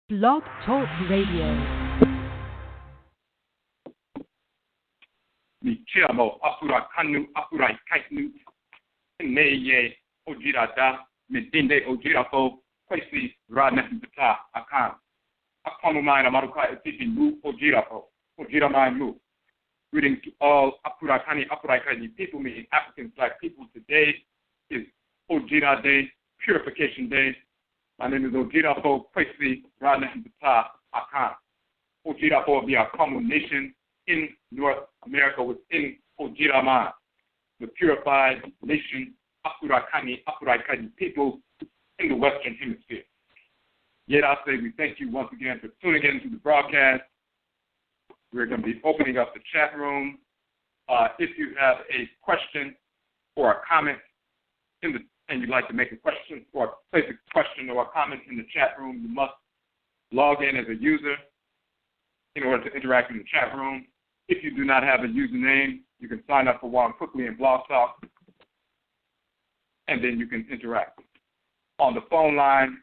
Blog Talk Radio. Mi chiamo Afurakanu, Afuraitkaitnut, Neye Ojirada, Medinde Ojirafo, Kwesi Ranepita Akan. Akwamumai Maruka Etipi Mu Ojirafo, Ojiramai Mu. Greetings to all Afurakani, Afuraitkaitnit people, meaning African Black people. Today is Ojira Day, Purification Day. My name is Ojirafo, Kwesi Ranepita Akan. Ojirafo will be a common nation in North America within Ojirama, the purified nation, Afurakani, Afuraitkaitnit people in the Western Hemisphere. Yet I say we thank you once again for tuning in to the broadcast. We're going to be opening up the chat room. If you have a question or a comment and you'd like to make a question or place a question or a comment in the chat room, you must log in as a user in order to interact in the chat room. If you do not have a username, you can sign up for one quickly in Blog Talk, and then you can interact. On the phone line,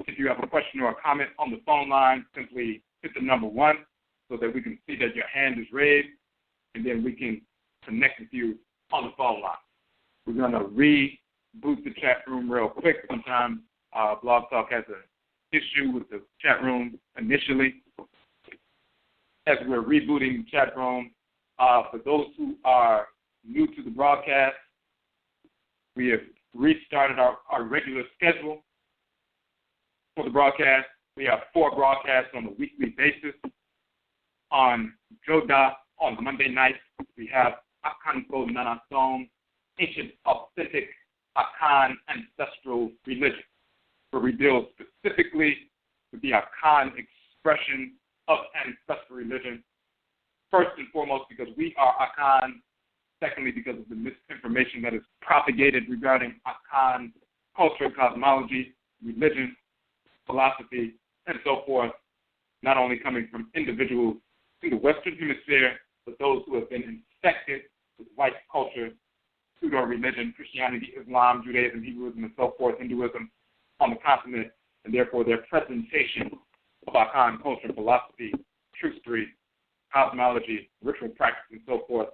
if you have a question or a comment on the phone line, simply hit the number 1 so that we can see that your hand is raised, and then we can connect with you on the phone line. We're going to reboot the chat room real quick. Sometimes Blog Talk has an issue with the chat room initially. As we're rebooting the chat room, for those who are new to the broadcast, we have restarted our regular schedule for the broadcast. We have 4 broadcasts on a weekly basis. On Joda, on Monday nights, we have Akanko Nanasong, Ancient Authentic Akan Ancestral Religion, where we deal specifically with the Akan expression of ancestral religion. First and foremost, because we are Akan. Secondly, because of the misinformation that is propagated regarding Akan culture, cosmology, religion, philosophy, and so forth, not only coming from individuals in the Western Hemisphere, but those who have been infected with white culture, pseudo-religion, Christianity, Islam, Judaism, Hebrewism, and so forth, Hinduism on the continent, and therefore their presentation of Akan culture, philosophy, truthstory, cosmology, ritual practice, and so forth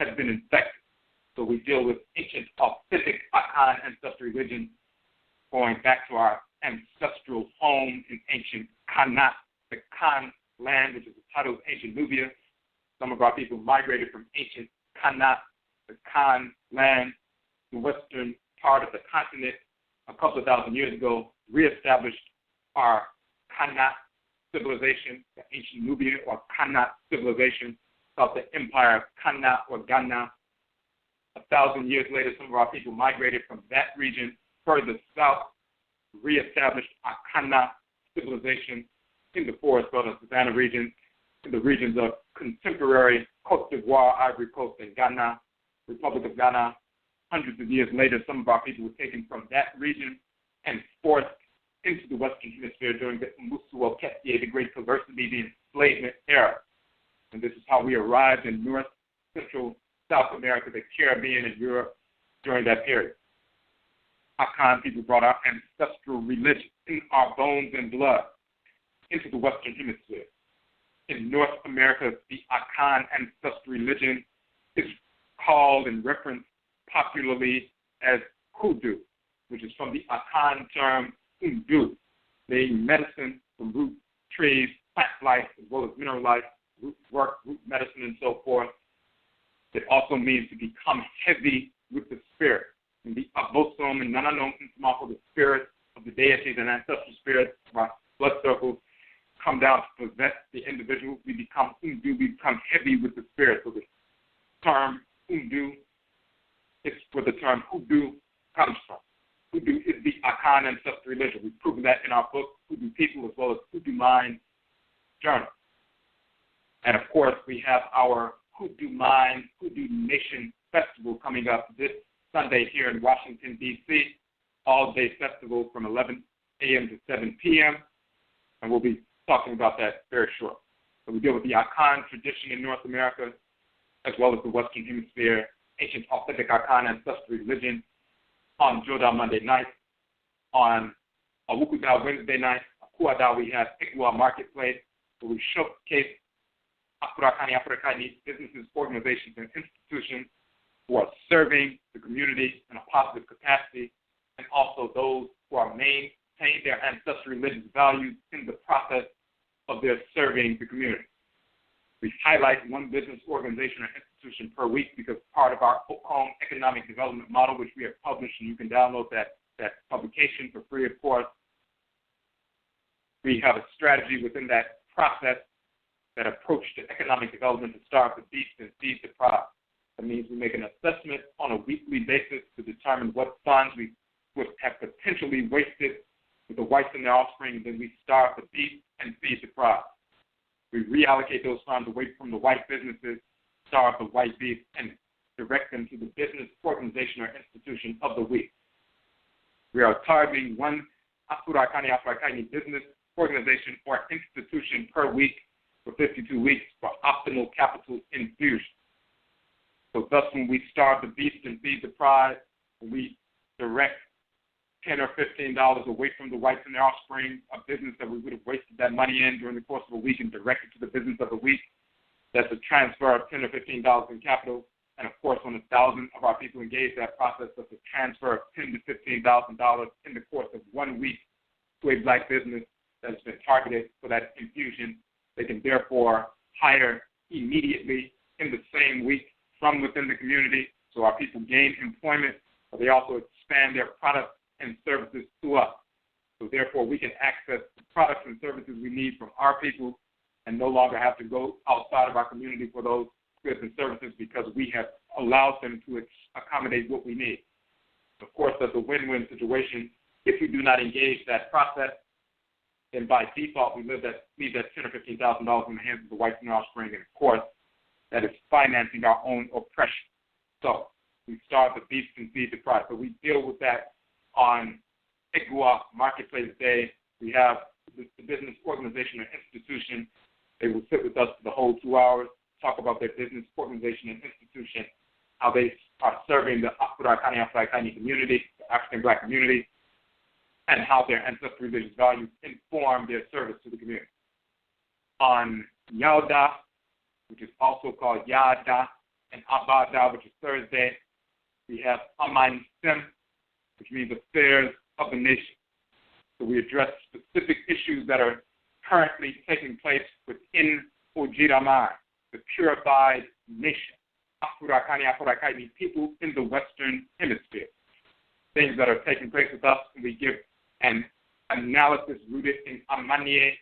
has been infected. So we deal with ancient, authentic Akan ancestral religion going back to our ancestral home in ancient Kanat, the Kan land, which is the title of ancient Nubia. Some of our people migrated from ancient Kanat, the Kan land, the western part of the continent a couple of thousand years ago, reestablished our Kanat civilization, the ancient Nubia or Kanat civilization, called the Empire of Kanat or Ghana. 1,000 years later, some of our people migrated from that region further south, reestablished our Kanat civilization in the forest belt and savannah regions, in the regions of contemporary Cote d'Ivoire, Ivory Coast, and Ghana, Republic of Ghana. Hundreds of years later, some of our people were taken from that region and forced into the Western Hemisphere during the Musuo Ketie, the Great Perversity, the enslavement era. And this is how we arrived in North, Central, South America, the Caribbean, and Europe during that period. Akan people brought our ancestral religion in our bones and blood into the Western Hemisphere. In North America, the Akan ancestral religion is called and referenced popularly as hoodoo, which is from the Akan term undu, meaning medicine from root trees, plant life, as well as mineral life, root work, root medicine, and so forth. It also means to become heavy with the spirit. And the abosom and nananom, the spirit of the deities and ancestral spirits of our blood circles come down to possess the individual. We become undu, we become heavy with the spirit. So the term undu is where the term hoodoo comes from. Hoodoo is the Akan ancestral religion. We've proven that in our book, Hoodoo People, as well as Hoodoo Mind Journal. And of course, we have our Hoodoo Mind, Hoodoo Nation Festival coming up this Sunday here in Washington, D.C., all-day festival from 11 a.m. to 7 p.m., and we'll be talking about that very shortly. So we deal with the Akan tradition in North America, as well as the Western Hemisphere, ancient authentic Akan ancestral religion on Joda Monday night, on Awukuda Wednesday night, Kuada, we have Igwa Marketplace, where we showcase Afurakani, Afuraitkaitnit businesses, organizations, and institutions who are serving the community in a positive capacity, and also those who are maintaining their ancestral religious values in the process of their serving the community. We highlight one business, organization, or institution per week because part of our home economic development model, which we have published, and you can download that publication for free, of course. We have a strategy within that process, that approach to economic development, to starve the beast and feed the product. That means we make an assessment on a weekly basis to determine what funds we would have potentially wasted with the whites and their offspring, and then we starve the beast and feed the product. We reallocate those funds away from the white businesses, starve the white beast, and direct them to the business, organization, or institution of the week. We are targeting one Afurakani, Afuraitkaitnit business, organization, or institution per week for 52 weeks for optimal capital infusion. So thus, when we starve the beast and feed the prize, when we direct $10 or $15 away from the whites and their offspring, a business that we would have wasted that money in during the course of a week, and direct it to the business of the week, that's a transfer of $10 or $15 in capital. And of course, when 1,000 of our people engage that process, that's a transfer of $10,000 to $15,000 in the course of 1 week to a black business that's been targeted for that infusion. They can therefore hire immediately in the same week from within the community, so our people gain employment, but they also expand their products and services to us. So therefore, we can access the products and services we need from our people and no longer have to go outside of our community for those goods and services because we have allowed them to accommodate what we need. Of course, that's a win-win situation. If we do not engage that process, then by default, we leave that $10,000 or $15,000 in the hands of the whites and their offspring, and of course, that is financing our own oppression. So we starve the beast and feed the prize. So we deal with that on Igwa Marketplace Day. We have the business, organization, or institution. They will sit with us for the whole 2 hours, talk about their business, organization, and institution, how they are serving the Afurakani, Afuraitkaitnit community, the African black community, and how their ancestral religious values inform their service to the community. On Yauda, which is also called Yada, and Abada, which is Thursday, we have Humanism, which means affairs of the nation. So we address specific issues that are currently taking place within ODWIRA, the purified nation, Afurakani, Afuraitkaitnit people in the Western Hemisphere. Things that are taking place with us, and we give an analysis rooted in Amanye,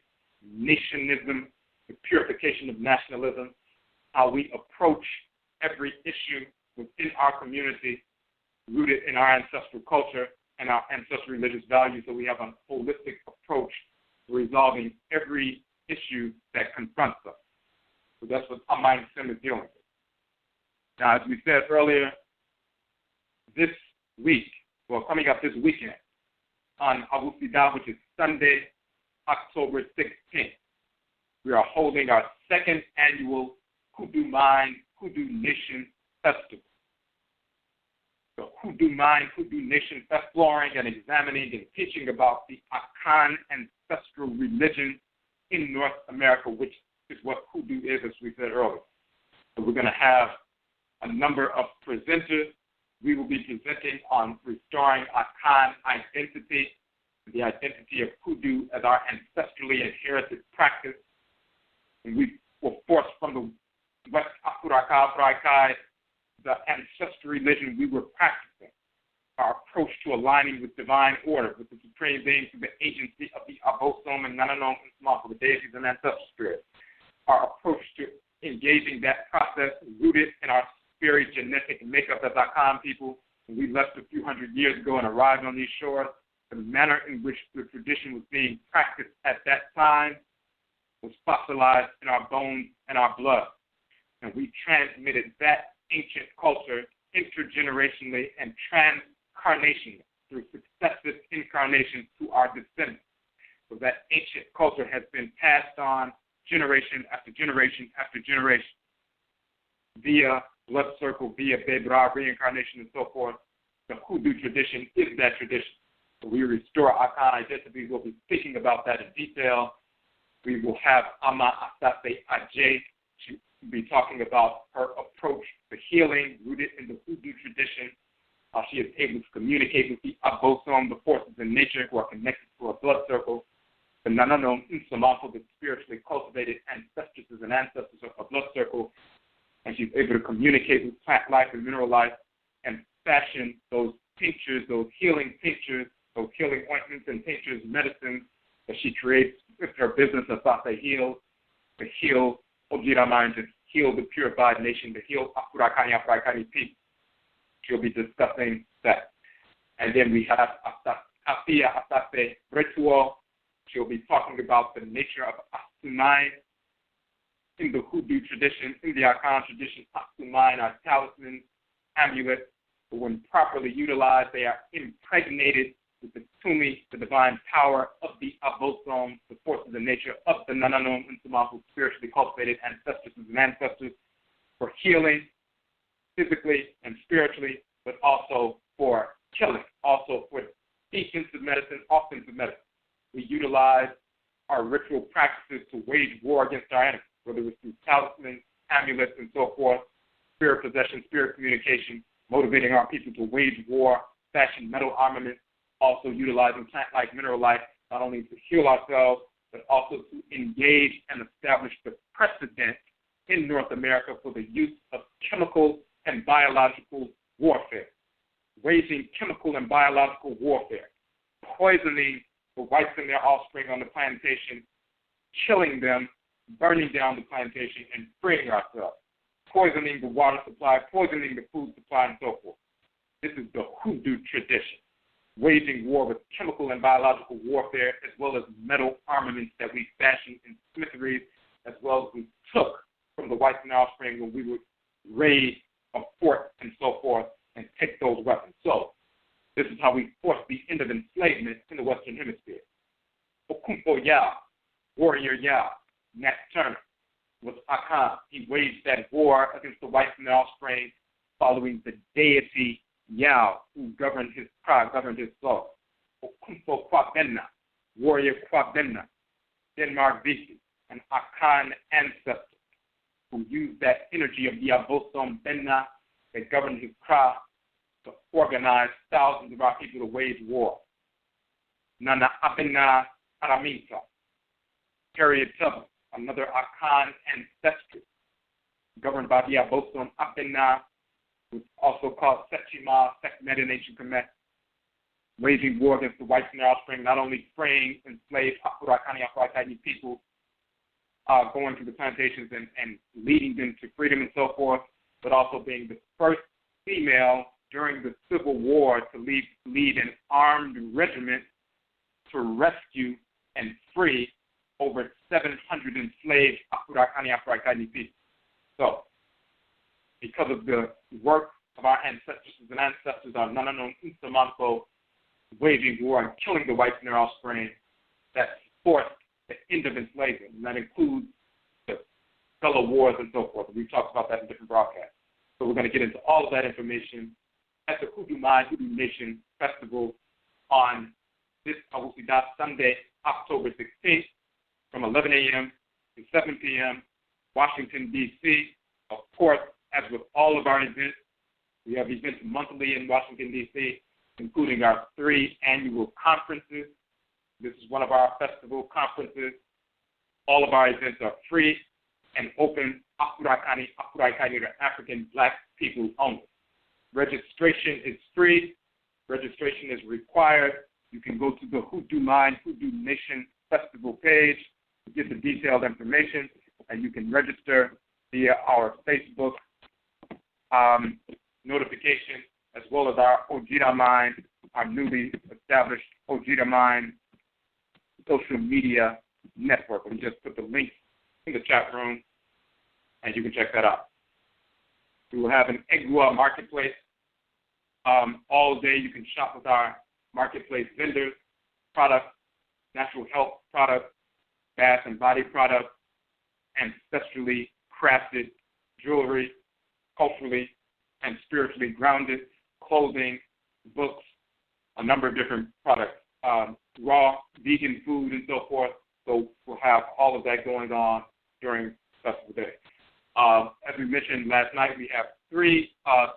nationalism, the purification of nationalism, how we approach every issue within our community rooted in our ancestral culture and our ancestral religious values, so we have a holistic approach to resolving every issue that confronts us. So that's what Humanism is dealing with. Now, as we said earlier, this week, well, coming up this weekend, on Awusida, which is Sunday, October 16th, we are holding our second annual Hoodoo Mind, Hoodoo Nation Festival. The Hoodoo Mind, Hoodoo Nation, exploring and examining and teaching about the Akan ancestral religion in North America, which is what Hoodoo is, as we said earlier. So we're going to have a number of presenters. We will be presenting on restoring Akan identity, the identity of Hoodoo as our ancestrally inherited practice. And we were forced from the West Afuraitkai, the ancestral religion we were practicing, our approach to aligning with divine order, with the supreme being through the agency of the Abosom and Nananom and Small, the deities and ancestral spirits. Our approach to engaging that process rooted in our spiri-genetic makeup as Akan people. When we left a few hundred years ago and arrived on these shores, the manner in which the tradition was being practiced at that time was fossilized in our bones and our blood. And we transmitted that ancient culture intergenerationally and transcarnationally through successive incarnations to our descendants. So that ancient culture has been passed on generation after generation after generation via blood circle, via BEBRA, reincarnation, and so forth. The Hoodoo tradition is that tradition. We restore Akan identity. We'll be speaking about that in detail. We will have Ama Asase Ajay. She will be talking about her approach to healing rooted in the Hoodoo tradition. How she is able to communicate with the Abosom, the forces in nature who are connected to a blood circle. The Nananom Insamako, the spiritually cultivated ancestresses and ancestors of a blood circle. And she's able to communicate with plant life and mineral life and fashion those tinctures, those healing tinctures, those healing ointments and tinctures, medicines that she creates with her business of Asase Heal, to heal ODWIRA mind, to heal the purified nation, to heal Afurakani, Afuraitkaitnit people. She'll be discussing that. And then we have Afia Asase Ritual. She'll be talking about the nature of Asumai in the Hoodoo tradition, in the Akan tradition. Asumai are talismans, amulets, but when properly utilized, they are impregnated with the Tumi, the divine power of the Abosom, the forces of nature of the Nananom Insumafu, spiritually cultivated ancestresses and ancestors, for healing, physically and spiritually, but also for killing, also for defensive medicine, offensive medicine. We utilize our ritual practices to wage war against our enemies, whether it's through talismans, amulets, and so forth, spirit possession, spirit communication, motivating our people to wage war, fashion metal armaments, also utilizing plant life, mineral life, not only to heal ourselves, but also to engage and establish the precedent in North America for the use of chemical and biological warfare, waging chemical and biological warfare, poisoning the whites and their offspring on the plantation, killing them, burning down the plantation, and freeing ourselves, poisoning the water supply, poisoning the food supply, and so forth. This is the Hoodoo tradition, waging war with chemical and biological warfare, as well as metal armaments that we fashioned in smitheries, as well as we took from the whites and their offspring when we would raid a fort and so forth and take those weapons. So this is how we forced the end of enslavement in the Western Hemisphere. Okumpo Ya, warrior Ya, Nat Turner, was Akan. He waged that war against the whites and their offspring, following the deity Yao, who governed his tribe, governed his soul. Okumpo Kwabenna, warrior Kwabenna, Denmark Visi, an Akan ancestor who used that energy of the Abosom Benna that governed his tribe to organize thousands of our people to wage war. Nana Abena Araminta, Harriet Tubman, another Akan ancestry, governed by the Abosom Abena, who's also called Sechima, Sekmedi Nation Kemet, waging war against the whites and their offspring, not only freeing enslaved Afurakani, Afuraitkaitnit people, going to the plantations and leading them to freedom and so forth, but also being the first female during the Civil War to lead an armed regiment to rescue and free over 700 enslaved Afurakani, Afuraitkaitnit people. So, because of the work of our ancestors and ancestors, our Nananon Insamanko, waging war and killing the whites and their offspring, that forced the end of enslavement, and that includes the fellow wars and so forth. We've talked about that in different broadcasts. So we're going to get into all of that information at the Hoodoo Mind, Hoodoo Nation Festival on this Awusidas Sunday, October 16th, from 11 a.m. to 7 p.m., Washington, D.C. Of course, as with all of our events, we have events monthly in Washington, D.C., including our 3 annual conferences. This is one of our festival conferences. All of our events are free and open. Afurakani, Afuraitkaitnut, African Black people only. Registration is free. Registration is required. You can go to the Hoodoo Mind, Hoodoo Nation Festival page to get the detailed information, and you can register via our Facebook notification, as well as our ODWIRA Mind, our newly established ODWIRA Mind social media network. We just put the link in the chat room, and you can check that out. We will have an Egua marketplace. All day you can shop with our marketplace vendors, products, natural health products, bath and body products, ancestrally crafted jewelry, culturally and spiritually grounded clothing, books, a number of different products, raw, vegan food, and so forth. So we'll have all of that going on during Festival Day. As we mentioned last night, we have 3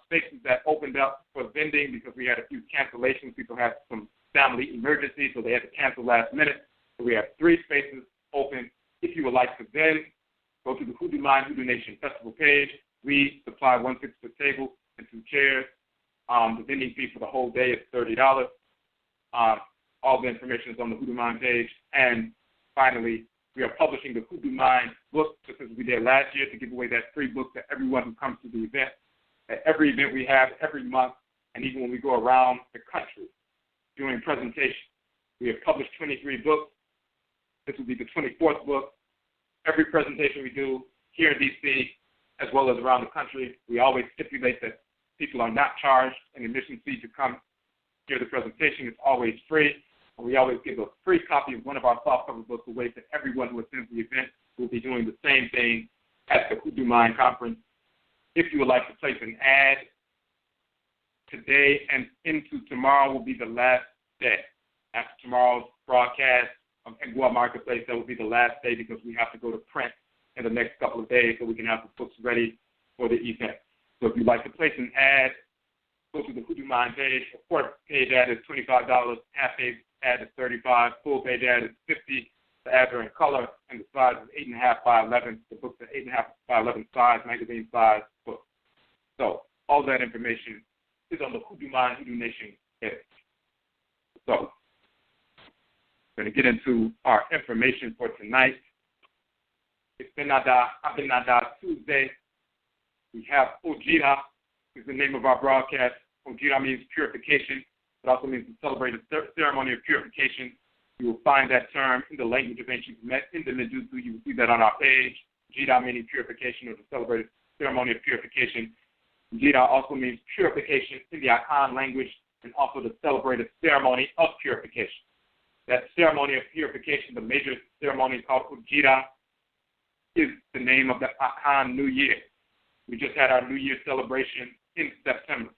spaces that opened up for vending because we had a few cancellations. People had some family emergencies, so they had to cancel last minute. So we have 3 spaces open. If you would like to vend, go to the Hoodoo Mind Hoodoo Nation Festival page. We supply 1/6 per table and 2 chairs. The vending fee for the whole day is $30. All the information is on the Hoodoo Mind page. And finally, we are publishing the Hoodoo Mind book, just as we did last year, to give away that free book to everyone who comes to the event. At every event we have, every month, and even when we go around the country doing presentations. We have published 23 books. This will be the 24th book. Every presentation we do here in D.C., as well as around the country, we always stipulate that people are not charged an admission fee to come hear the presentation. It's always free. And we always give a free copy of one of our softcover books away to everyone who attends the event. We'll be doing the same thing at the Hoodoo Mind Conference. If you would like to place an ad, today and into tomorrow will be the last day. After tomorrow's broadcast of Engua Marketplace, that will be the last day because we have to go to print in the next couple of days so we can have the books ready for the event. So if you'd like to place an ad, go to the Hoodoo Mind page. A quarter page ad is $25, half page ad is $35, full page ad is $50. The ads are in color, and the size is 8.5 by 11. The book's an 8.5 by 11 size, magazine size book. So all that information is on the Hoodoo Mind Hoodoo Nation page. So we're going to get into our information for tonight. It's Benada Tuesday. We have ODWIRA is the name of our broadcast. ODWIRA means purification. It also means to celebrate a ceremony of purification. You will find that term in the language of ancient Medusa. You will see that on our page. Jira meaning purification, or to celebrate a ceremony of purification. Jira also means purification in the Akan language, and also to celebrate a ceremony of purification. That ceremony of purification, the major ceremony called Ujira, is the name of the Akan New Year. We just had our New Year celebration in September,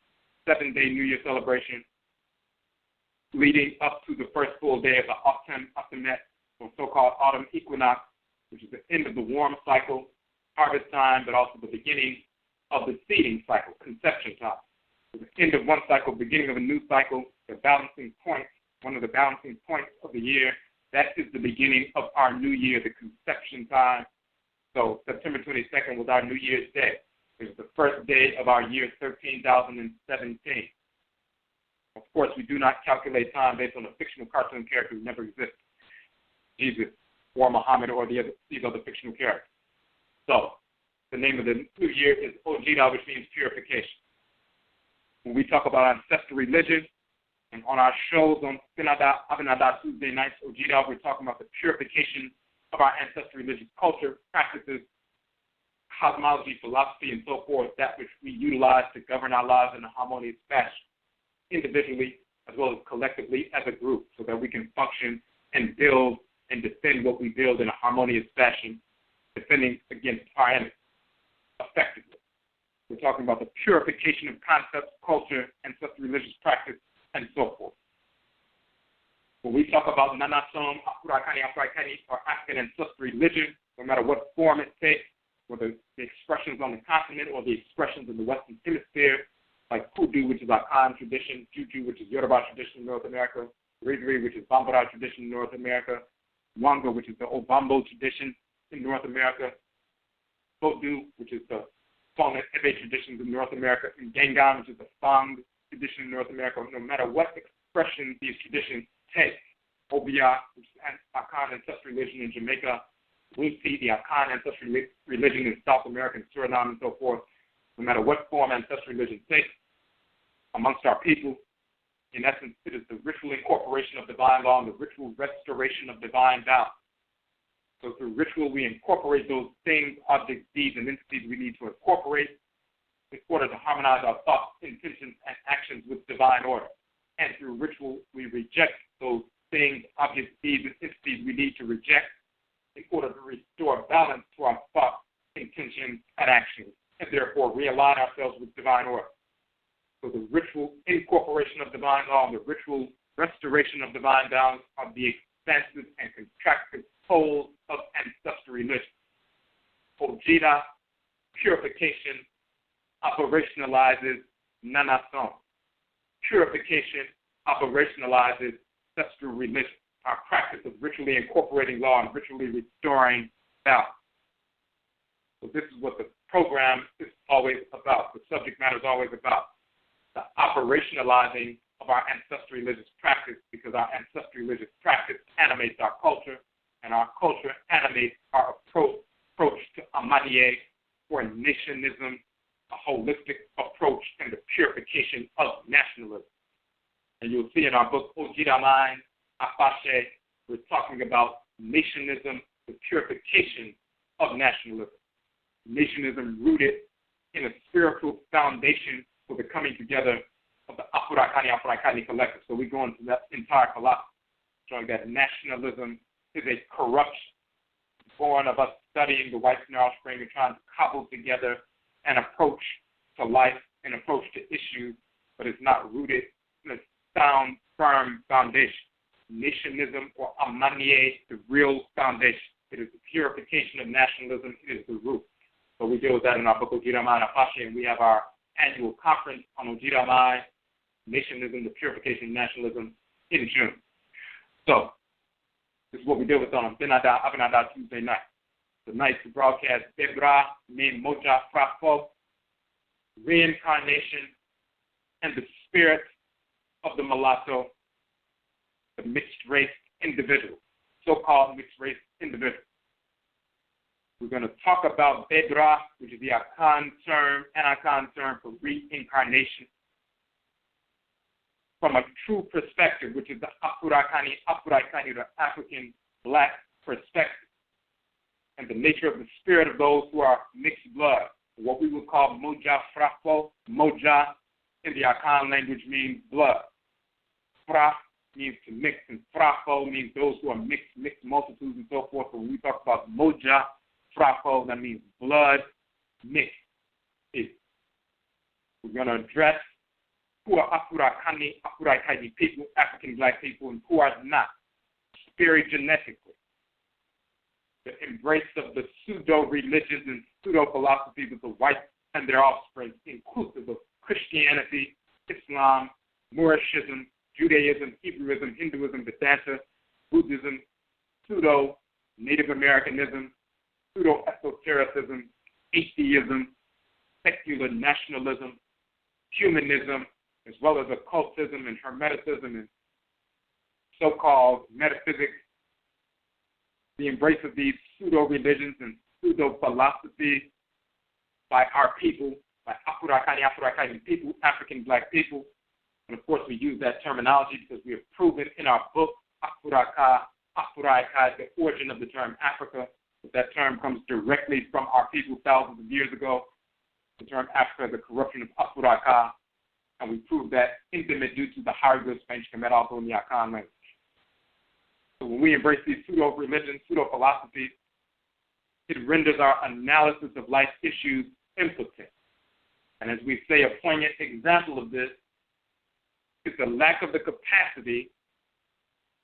7-day New Year celebration, leading up to the first full day of the Autumn Afuraitkaitnut, or so-called autumn equinox, which is the end of the warm cycle, harvest time, but also the beginning of the seeding cycle, conception time. So the end of one cycle, beginning of a new cycle, the balancing point, one of the balancing points of the year, that is the beginning of our new year, the conception time. So September 22nd was our New Year's Day. It was the first day of our year 13,017. Of course, we do not calculate time based on a fictional cartoon character who never existed, Jesus or Muhammad or these other fictional characters. So the name of the new year is ODWIRA, which means purification. When we talk about ancestral religion, and on our shows on Abinada Tuesday nights, ODWIRA, we're talking about the purification of our ancestral religious culture, practices, cosmology, philosophy, and so forth, that which we utilize to govern our lives in a harmonious fashion, individually as well as collectively as a group, so that we can function and build and defend what we build in a harmonious fashion, defending against our enemies effectively. We're talking about the purification of concepts, culture, ancestral religious practice, and so forth. When we talk about Nanasom, Afurakani, Afuraitkaitnit, or African ancestral religion, no matter what form it takes, whether the expressions on the continent or the expressions in the Western Hemisphere, like Hoodoo, which is our Khan tradition, Juju, which is Yoruba tradition in North America, Ridri, which is Bambara tradition in North America, Wanga, which is the Obambo tradition in North America, Vodou, which is the Fong Ebe traditions in North America, and Gangan, which is the Fang tradition in North America. No matter what expression these traditions take, Obia, which is Akan ancestral religion in Jamaica, Wusi, the Akan ancestral religion in South America and Suriname and so forth, no matter what form ancestral religion takes amongst our people, in essence, it is the ritual incorporation of divine law and the ritual restoration of divine balance. So through ritual, we incorporate those things, objects, deeds, and entities we need to incorporate in order to harmonize our thoughts, intentions, and actions with divine order. And through ritual, we reject those things, objects, deeds, and entities we need to reject in order to restore balance to our thoughts, intentions, and actions, and therefore realign ourselves with divine order. So the ritual incorporation of divine law and the ritual restoration of divine balance are the expansive and contracted poles of ancestral religion. ODWIRA, purification, operationalizes nanason. Purification operationalizes ancestral religion, our practice of ritually incorporating law and ritually restoring balance. So this is what the program is always about. The subject matter is always about the operationalizing of our ancestral religious practice, because our ancestral religious practice animates our culture, and our culture animates our approach to amaniye, or nationalism, a holistic approach, and the purification of nationalism. And you'll see in our book, ODWIRA Mind, Afashe, we're talking about nationalism, the purification of nationalism. Nationalism rooted in a spiritual foundation for the coming together of the Afurakani, Afuraitkaitnit collective. So we go into that entire philosophy, showing that nationalism is a corruption born of us studying the whites and their offspring and trying to cobble together an approach to life, an approach to issues, but it's not rooted in a sound, firm foundation. Nationalism, or amaniye, the real foundation. It is the purification of nationalism. It is the root. So we deal with that in our book, ODWIRA Mind, Afashe, and we have our annual conference on ODWIRA Mind, Nationalism, the Purification of Nationalism, in June. So this is what we deal with on Benada, Abenada Tuesday night. Tonight we broadcast BEBRA, MOGYAFRAFO, Reincarnation, and the Spirit of the Mulatto, the mixed-race individual, so-called mixed-race individual. We're going to talk about BEBRA, which is the Akan term for reincarnation, from a true perspective, which is the Afurakani, Afuraitkaitnut, or African black perspective, and the nature of the spirit of those who are mixed blood, what we would call MOGYAFRAFO. Moja in the Akan language means blood. Fra means to mix, and Frafo means those who are mixed multitudes and so forth. So when we talk about MOGYAFRAFO, that means blood mixed. We're going to address who are Afurakani, Afuraitkaitnit people, African black people, and who are not, spiri-genetically. The embrace of the pseudo-religions and pseudo-philosophies of the whites and their offspring, inclusive of Christianity, Islam, moorishism, Judaism, Hebrewism, Hinduism, Vedanta, Buddhism, pseudo-Native Americanism, pseudo-esotericism, atheism, secular nationalism, humanism, as well as occultism and hermeticism and so-called metaphysics. The embrace of these pseudo-religions and pseudo-philosophies by our people, by Afurakani, Afuraitkaitnut people, African black people. And of course, we use that terminology because we have proven in our book, Afuraka, Afuraikai, the origin of the term Africa. That term comes directly from our people thousands of years ago. The term Africa is a corruption of Afuraka, and we prove that intimate due to the hieroglyphs Spanish commit also in the Akan language. So when we embrace these pseudo-religions, pseudo-philosophies, it renders our analysis of life issues impotent. And as we say, a poignant example of this is the lack of the capacity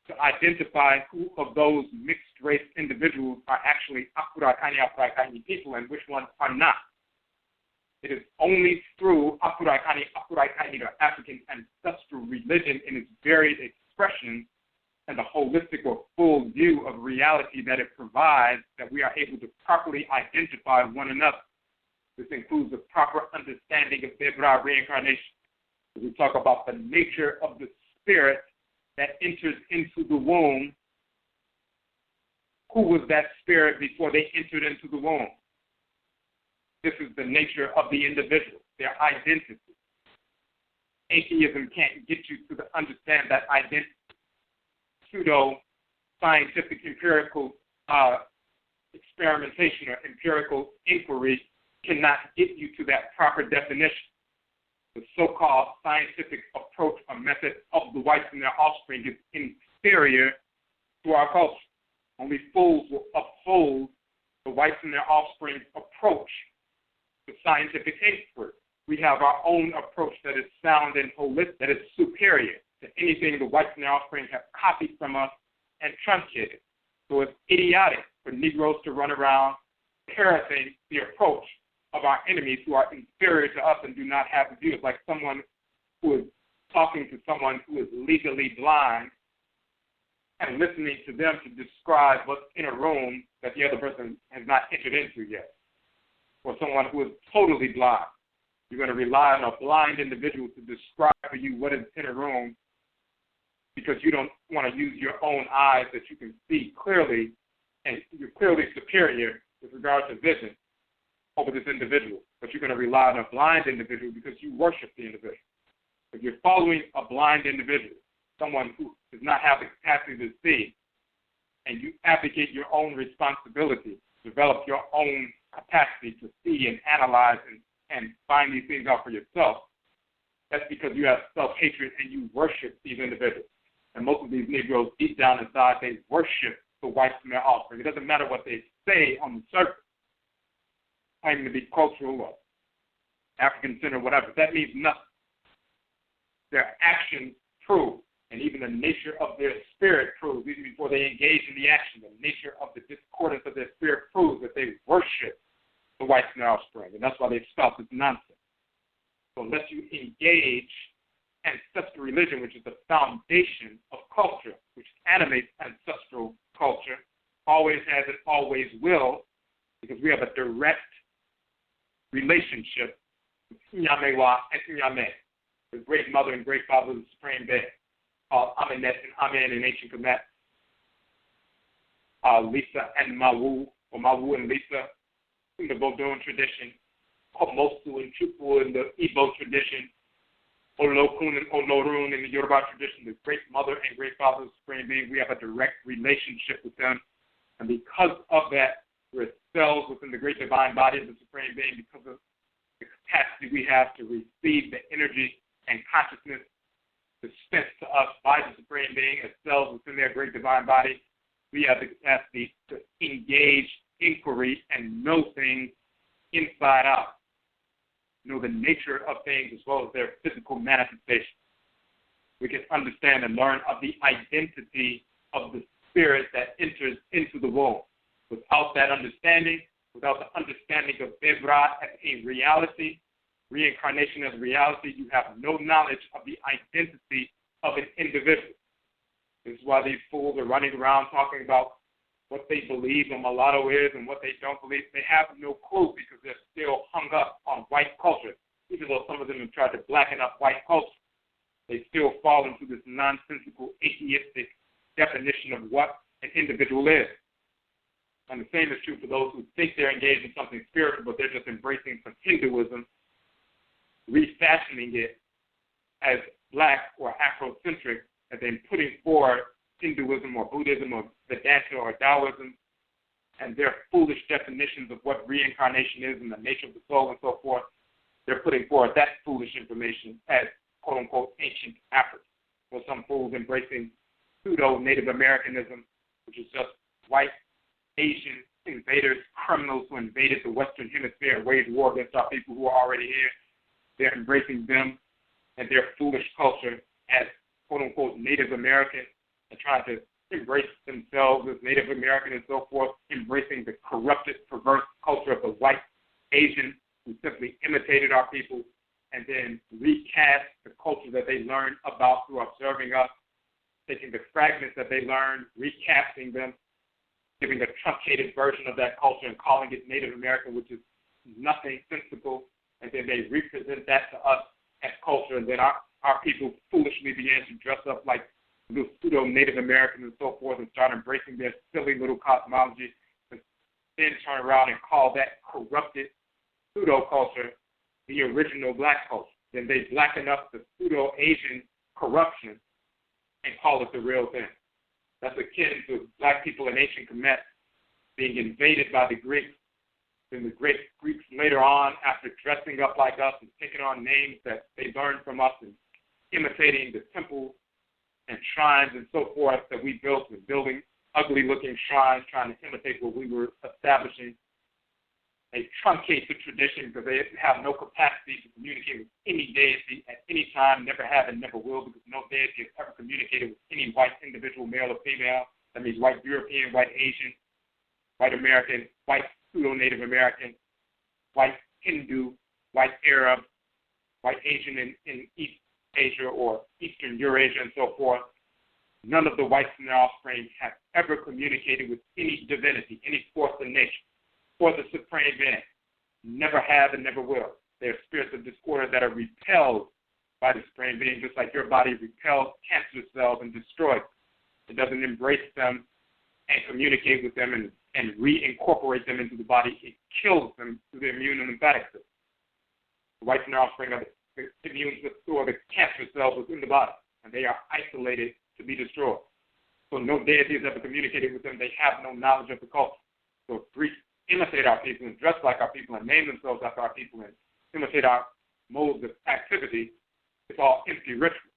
to identify who of those mixed-race individuals are actually Afurakani, Afuraitkaitnit people and which ones are not. It is only through Afurakani, Afuraitkaitnut, or African ancestral religion in its varied expressions and the holistic or full view of reality that it provides that we are able to properly identify one another. This includes a proper understanding of BEBRA reincarnation. We talk about the nature of the spirit that enters into the womb. Who was that spirit before they entered into the womb? This is the nature of the individual, their identity. Atheism can't get you to understand that identity. Pseudo-scientific empirical experimentation or empirical inquiry cannot get you to that proper definition. The so-called scientific approach or method of the whites and their offspring is inferior to our culture. Only fools will uphold the whites and their offspring's approach to scientific inquiry. We have our own approach that is sound and holistic, that is superior to anything the whites and their offspring have copied from us and truncated. So it's idiotic for Negroes to run around parroting the approach of our enemies who are inferior to us and do not have the views, like someone who is talking to someone who is legally blind and listening to them to describe what's in a room that the other person has not entered into yet. Or someone who is totally blind. You're going to rely on a blind individual to describe for you what is in a room because you don't want to use your own eyes that you can see clearly, and you're clearly superior with regard to vision over this individual. But you're going to rely on a blind individual because you worship the individual. If you're following a blind individual, someone who does not have the capacity to see, and you advocate your own responsibility, develop your own capacity to see and analyze and find these things out for yourself, that's because you have self-hatred and you worship these individuals. And most of these Negroes, deep down inside, they worship the whites and their offspring. It doesn't matter what they say on the surface, claiming to be cultural or African-centered, whatever. That means nothing. Their actions prove, and even the nature of their spirit proves, even before they engage in the action, the nature of the discordance of their spirit proves that they worship the whites and their offspring. And that's why they spout this nonsense. So unless you engage ancestral religion, which is the foundation of culture, which animates ancestral culture, always has and always will, because we have a direct relationship with Nyamewa and Nyame, the great mother and great father of the supreme being, called Amenet and Amen in ancient Kemet, Lisa and Mawu, or Mawu and Lisa in the Vodun tradition, Komosu and Chupu in the Igbo tradition, Olokun and Olorun in the Yoruba tradition, the great mother and great father of the supreme being. We have a direct relationship with them. And because of that, we're cells within the great divine body of the supreme being, because of the capacity we have to receive the energy and consciousness dispensed to us by the supreme being as cells within their great divine body. We have the capacity to engage inquiry and know things inside out. Know the nature of things as well as their physical manifestation. We can understand and learn of the identity of the spirit that enters into the womb. Without that understanding, without the understanding of BEBRA as a reality, reincarnation as a reality, you have no knowledge of the identity of an individual. This is why these fools are running around talking about what they believe a mulatto is and what they don't believe. They have no clue because they're still hung up on white culture. Even though some of them have tried to blacken up white culture, they still fall into this nonsensical, atheistic definition of what an individual is. And the same is true for those who think they're engaged in something spiritual, but they're just embracing some Hinduism, refashioning it as black or Afrocentric, and then putting forward Hinduism or Buddhism or Vedanta or Taoism and their foolish definitions of what reincarnation is and the nature of the soul and so forth. They're putting forward that foolish information as quote-unquote ancient Africa, or some fools embracing pseudo-Native Americanism, which is just white, Asian invaders, criminals who invaded the Western Hemisphere and waged war against our people who are already here. They're embracing them and their foolish culture as quote-unquote Native American, and trying to embrace themselves as Native American and so forth, embracing the corrupted, perverse culture of the white Asian who simply imitated our people and then recast the culture that they learned about through observing us, taking the fragments that they learned, recasting them, giving a truncated version of that culture and calling it Native American, which is nothing sensible, and then they represent that to us as culture, and then our people foolishly began to dress up like little pseudo-Native Americans and so forth and start embracing their silly little cosmology, and then turn around and call that corrupted pseudo-culture the original black culture. Then they blacken up the pseudo-Asian corruption and call it the real thing. That's akin to black people in ancient Kemet being invaded by the Greeks. Then the great Greeks later on, after dressing up like us and taking on names that they learned from us and imitating the temples and shrines and so forth that we built, and building ugly-looking shrines trying to imitate what we were establishing. They truncate the tradition because they have no capacity to communicate with any deity at any time, never have and never will, because no deity has ever communicated with any white individual, male or female. That means white European, white Asian, white American, white pseudo-Native American, white Hindu, white Arab, white Asian in East Asia or Eastern Eurasia and so forth. None of the whites and their offspring have ever communicated with any divinity, any force of nature, or the supreme being. Never have and never will. They are spirits of disorder that are repelled by the supreme being, just like your body repels cancer cells and destroys them. It doesn't embrace them and communicate with them and reincorporate them into the body. It kills them through the immune and lymphatic system. The whites and their offspring are the immune or the cancer cells within the body, and they are isolated to be destroyed. So no deity has ever communicated with them. They have no knowledge of the culture. So if Greeks imitate our people and dress like our people and name themselves after our people and imitate our modes of activity, it's all empty ritual.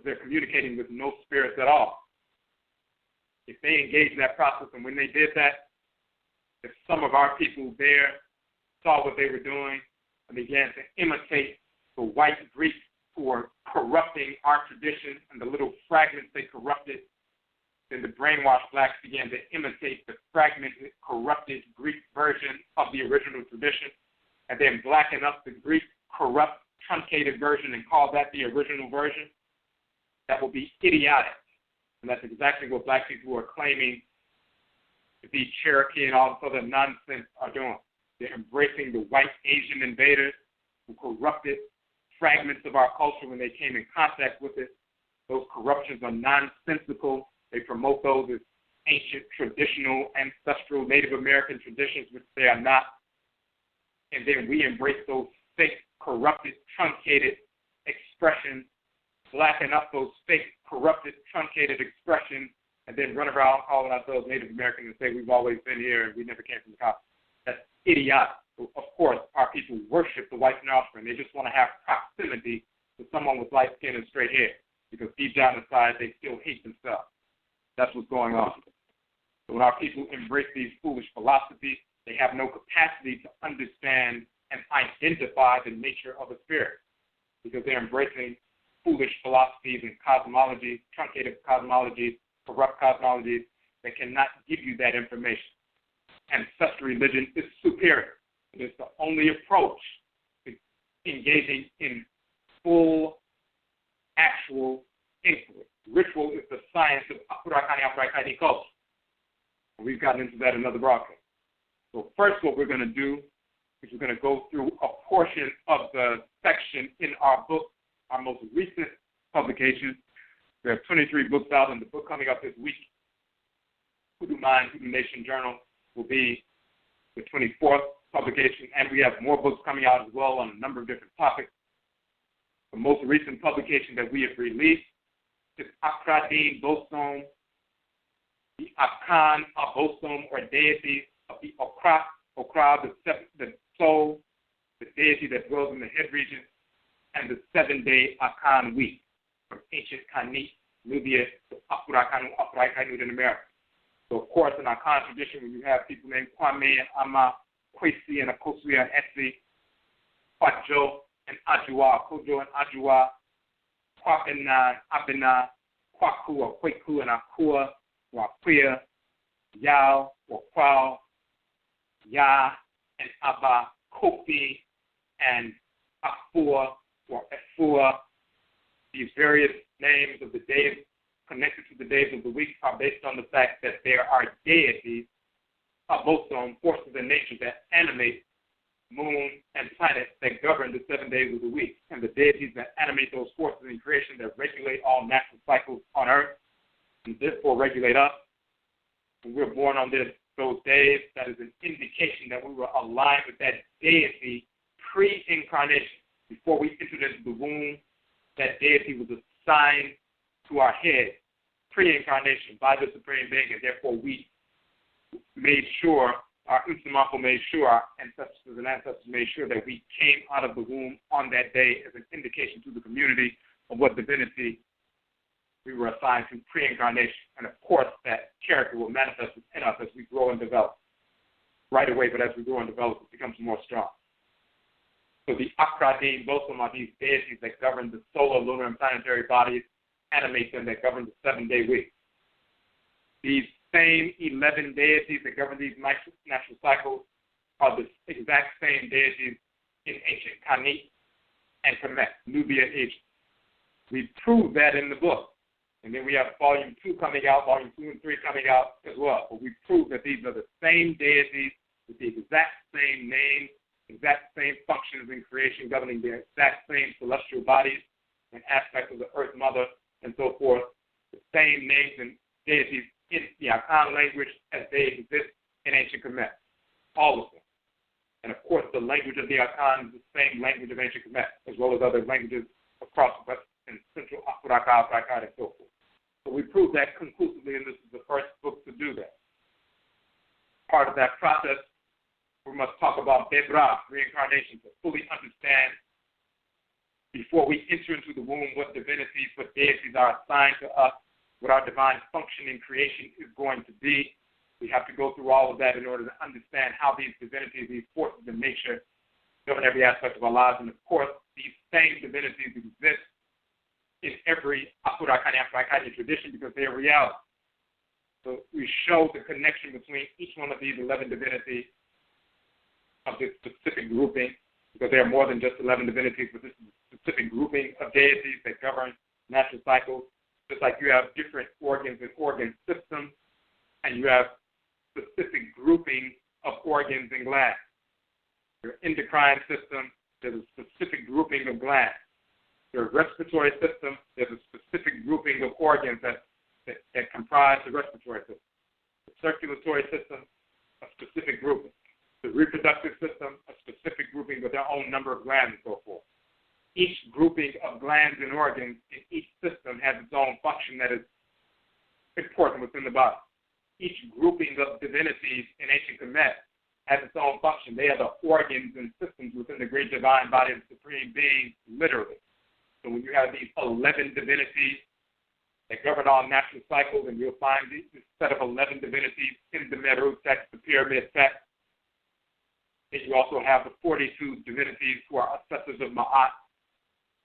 They're communicating with no spirits at all. If they engage in that process, and when they did that, if some of our people there saw what they were doing and began to imitate the white Greeks who were corrupting our tradition and the little fragments they corrupted, then the brainwashed blacks began to imitate the fragmented, corrupted Greek version of the original tradition, and then blacken up the Greek, corrupt, truncated version and call that the original version. That will be idiotic. And that's exactly what black people who are claiming to be Cherokee and all this other nonsense are doing. They're embracing the white Asian invaders who corrupted fragments of our culture when they came in contact with it. Those corruptions are nonsensical. They promote those as ancient, traditional, ancestral Native American traditions, which they are not. And then we embrace those fake, corrupted, truncated expressions, blacken up those fake, corrupted, truncated expressions, and then run around calling ourselves Native American and say we've always been here and we never came from the continent. That's idiotic. Of course, our people worship the white and offspring. They just want to have proximity to someone with light skin and straight hair, because deep down inside they still hate themselves. That's what's going on. So when our people embrace these foolish philosophies, they have no capacity to understand and identify the nature of a spirit, because they're embracing foolish philosophies and cosmologies, truncated cosmologies, corrupt cosmologies that cannot give you that information. Ancestral religion is superior. It is the only approach to engaging in full, actual inquiry. Ritual is the science of Afurakani, Afuraitkaitnit culture. We've gotten into that in another broadcast. So first what we're going to do is we're going to go through a portion of the section in our book, our most recent publication. We have 23 books out, and the book coming up this week, Hoodoo Mind, Hoodoo Nation Journal, will be the 24th publication, and we have more books coming out as well on a number of different topics. The most recent publication that we have released is Afradin Bosom, the Akan Abosom, or deity of the Okra, the soul, the deity that dwells in the head region, and the 7-day Akan week, from ancient Kanit, Nubia, to Afurakanu, Afuraitkaitnut in America. So, of course, in our Akan tradition, when you have people named Kwame and Ama, Kwesi and Akosua and Etsi, Kwajo and Ajua, Kojo and Ajua, Kwabena, Abena, Kwaku or Kweku and Akua, or Akwia, Yao or Kwao, Ya and Abba, Kofi and Afua or Efua. These various names of the days connected to the days of the week are based on the fact that there are deities, abosom, forces in nature that animate moon and planets that govern the 7 days of the week, and the deities that animate those forces in creation that regulate all natural cycles on earth and therefore regulate us. When we're born on those days, that is an indication that we were aligned with that deity pre-incarnation. Before we entered into the womb, that deity was assigned to our head pre-incarnation by the Supreme Being, and therefore we made sure, our Utsumako made sure, our ancestors made sure that we came out of the womb on that day as an indication to the community of what divinity we were assigned to pre-incarnation. And of course, that character will manifest within us as we grow and develop. right away, but as we grow and develop, it becomes more strong. So the Afuraitkaitnut bosom are these deities that govern the solar, lunar, and planetary bodies, animate them, that govern the 7-day week. These same 11 deities that govern these natural cycles are the exact same deities in ancient Kanit and Kemet, Nubia, Egypt. We prove that in the book. And then we have volume 2 coming out, volume 2 and 3 coming out as well. But we prove that these are the same deities with the exact same name, exact same functions in creation, governing the exact same celestial bodies and aspects of the Earth Mother and so forth. The same names and deities in the Akan language as they exist in ancient Kemet. All of them. And of course, the language of the Akan is the same language of ancient Kemet, as well as other languages across West and Central Afuraitkaitnut, and so forth. So we prove that conclusively, and this is the first book to do that. Part of that process, we must talk about BEBRA, reincarnation, to fully understand, before we enter into the womb, what divinities, what deities are assigned to us, what our divine function in creation is going to be. We have to go through all of that in order to understand how these divinities, these forces in nature, govern every aspect of our lives. And of course, these same divinities exist in every Afurakani tradition because they are reality. So we show the connection between each one of these 11 divinities of this specific grouping, because there are more than just 11 divinities, but this is a specific grouping of deities that govern natural cycles. Just like you have different organs and organ systems, and you have specific grouping of organs and glands. Your endocrine system, there's a specific grouping of glands. Your respiratory system, there's a specific grouping of organs that comprise the respiratory system. The circulatory system, a specific grouping. The reproductive system, a specific grouping with their own number of glands and so forth. Each grouping of glands and organs in each system has its own function that is important within the body. Each grouping of divinities in ancient Kemet has its own function. They are the organs and systems within the great divine body of the Supreme Being, literally. So when you have these 11 divinities that govern all natural cycles, and you'll find this set of 11 divinities in the Meru text, the pyramid text. And you also have the 42 divinities who are assessors of Ma'at.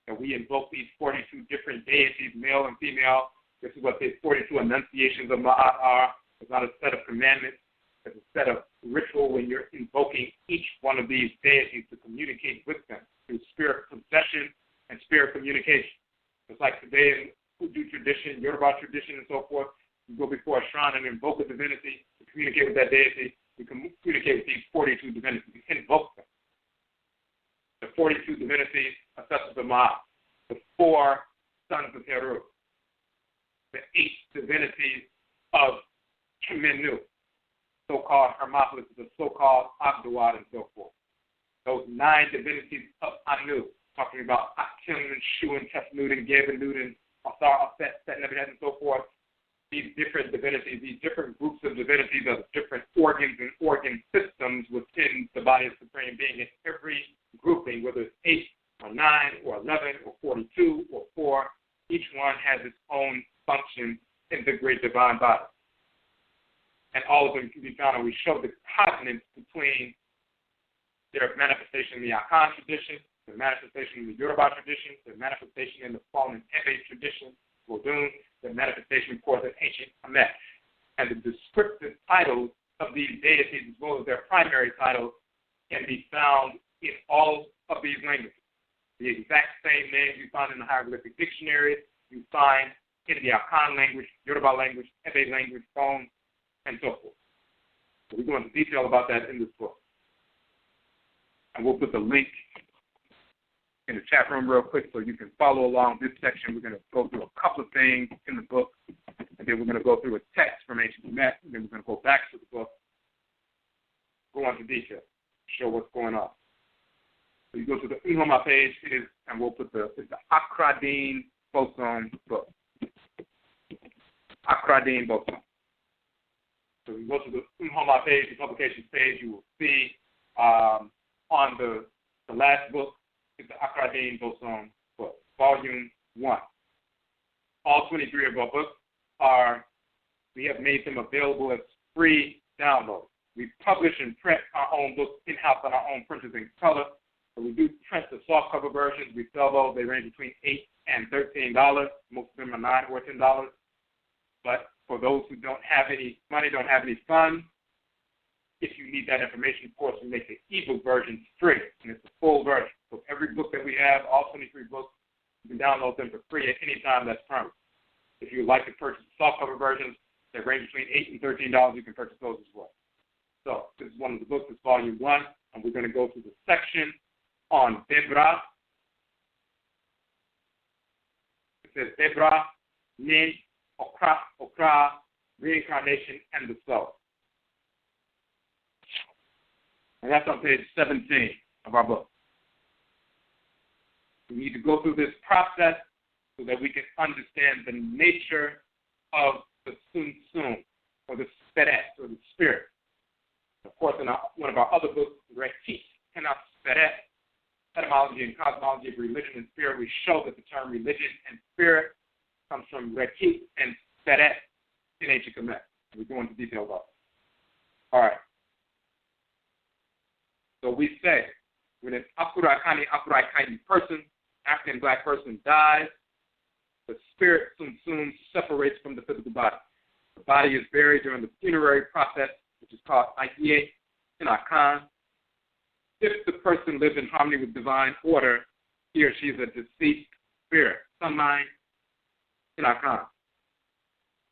And we invoke these 42 different deities, male and female. This is what the 42 enunciations of Ma'at are. It's not a set of commandments. It's a set of ritual when you're invoking each one of these deities to communicate with them through spirit possession and spirit communication. It's like today in Hudu tradition, Yoruba tradition, and so forth. You go before a shrine and invoke a divinity to communicate with that deity. You can communicate with these 42 divinities. You invoke them. The 42 divinities, assessors of Ma'at. The 4 sons of Heru. The 8 divinities of Kemenu, so-called Hermopolis, the so-called Abduad, and so forth. Those 9 divinities of Anu, talking about Akim and Shu and Tefnut and Geb and Newton, Asar, Aset, Set, Nebuchadnezzar, and so forth. These different divinities, these different groups of divinities are the different organs and organ systems within the body of the Supreme Being. And every grouping, whether it's 8 or 9 or 11 or 42 or 4, each one has its own function in the great divine body. And all of them can be found, and we show the continents between their manifestation in the Akan tradition, the manifestation in the Yoruba tradition, the manifestation in the fallen Ebe tradition, Vodun, the manifestation, of course, in ancient Kemet. And the descriptive titles of these deities, as well as their primary titles, can be found in all of these languages. The exact same names you find in the hieroglyphic dictionary, you find in the Akan language, Yoruba language, Ebe language, Fon, and so forth. So we go into detail about that in this book. And we'll put the link in the chat room real quick so you can follow along this section. We're going to go through a couple of things in the book, and then we're going to go through a text from ancient Kemet, and then we're going to go back to the book, go into detail, show what's going on. So you go to the Unhoma page, and we'll put it's the Afuraitkaitnut boson book. Afuraitkaitnut boson. So you go to the Unhoma page, the publications page, you will see on the last book is the Afuraitkaitnut boson book, volume 1. All 23 of our books we have made them available as free downloads. We publish and print our own books in-house on our own printers in color. So we do print the softcover versions. We sell those. They range between $8 and $13. Most of them are $9 or $10. But for those who don't have any money, don't have any funds, if you need that information, of course, we make the ebook version free, and it's a full version. So every book that we have, all 23 books, you can download them for free at any time that's permanent. If you would like to purchase the softcover versions, they range between $8 and $13. You can purchase those as well. So this is one of the books. It's volume 1, and we're going to go through the section on BEBRA. It says BEBRA, Nin, Okra, Reincarnation, and the Soul. And that's on page 17 of our book. We need to go through this process so that we can understand the nature of the Sun, or the Spirit, or the Spirit. Of course, in one of our other books, Rekit, Spirit, Etymology and Cosmology of Religion and Spirit, we show that the term religion and spirit comes from Rekit and Spirit in ancient Kemet. We'll go into detail about it. All right. So we say, when an Afurakani, Afuraitkaitnit person, African black person dies, the spirit soon separates from the physical body. The body is buried during the funerary process, which is called Aiye in Akan. If the person lives in harmony with divine order, he or she is a deceased spirit, some mind in Akan.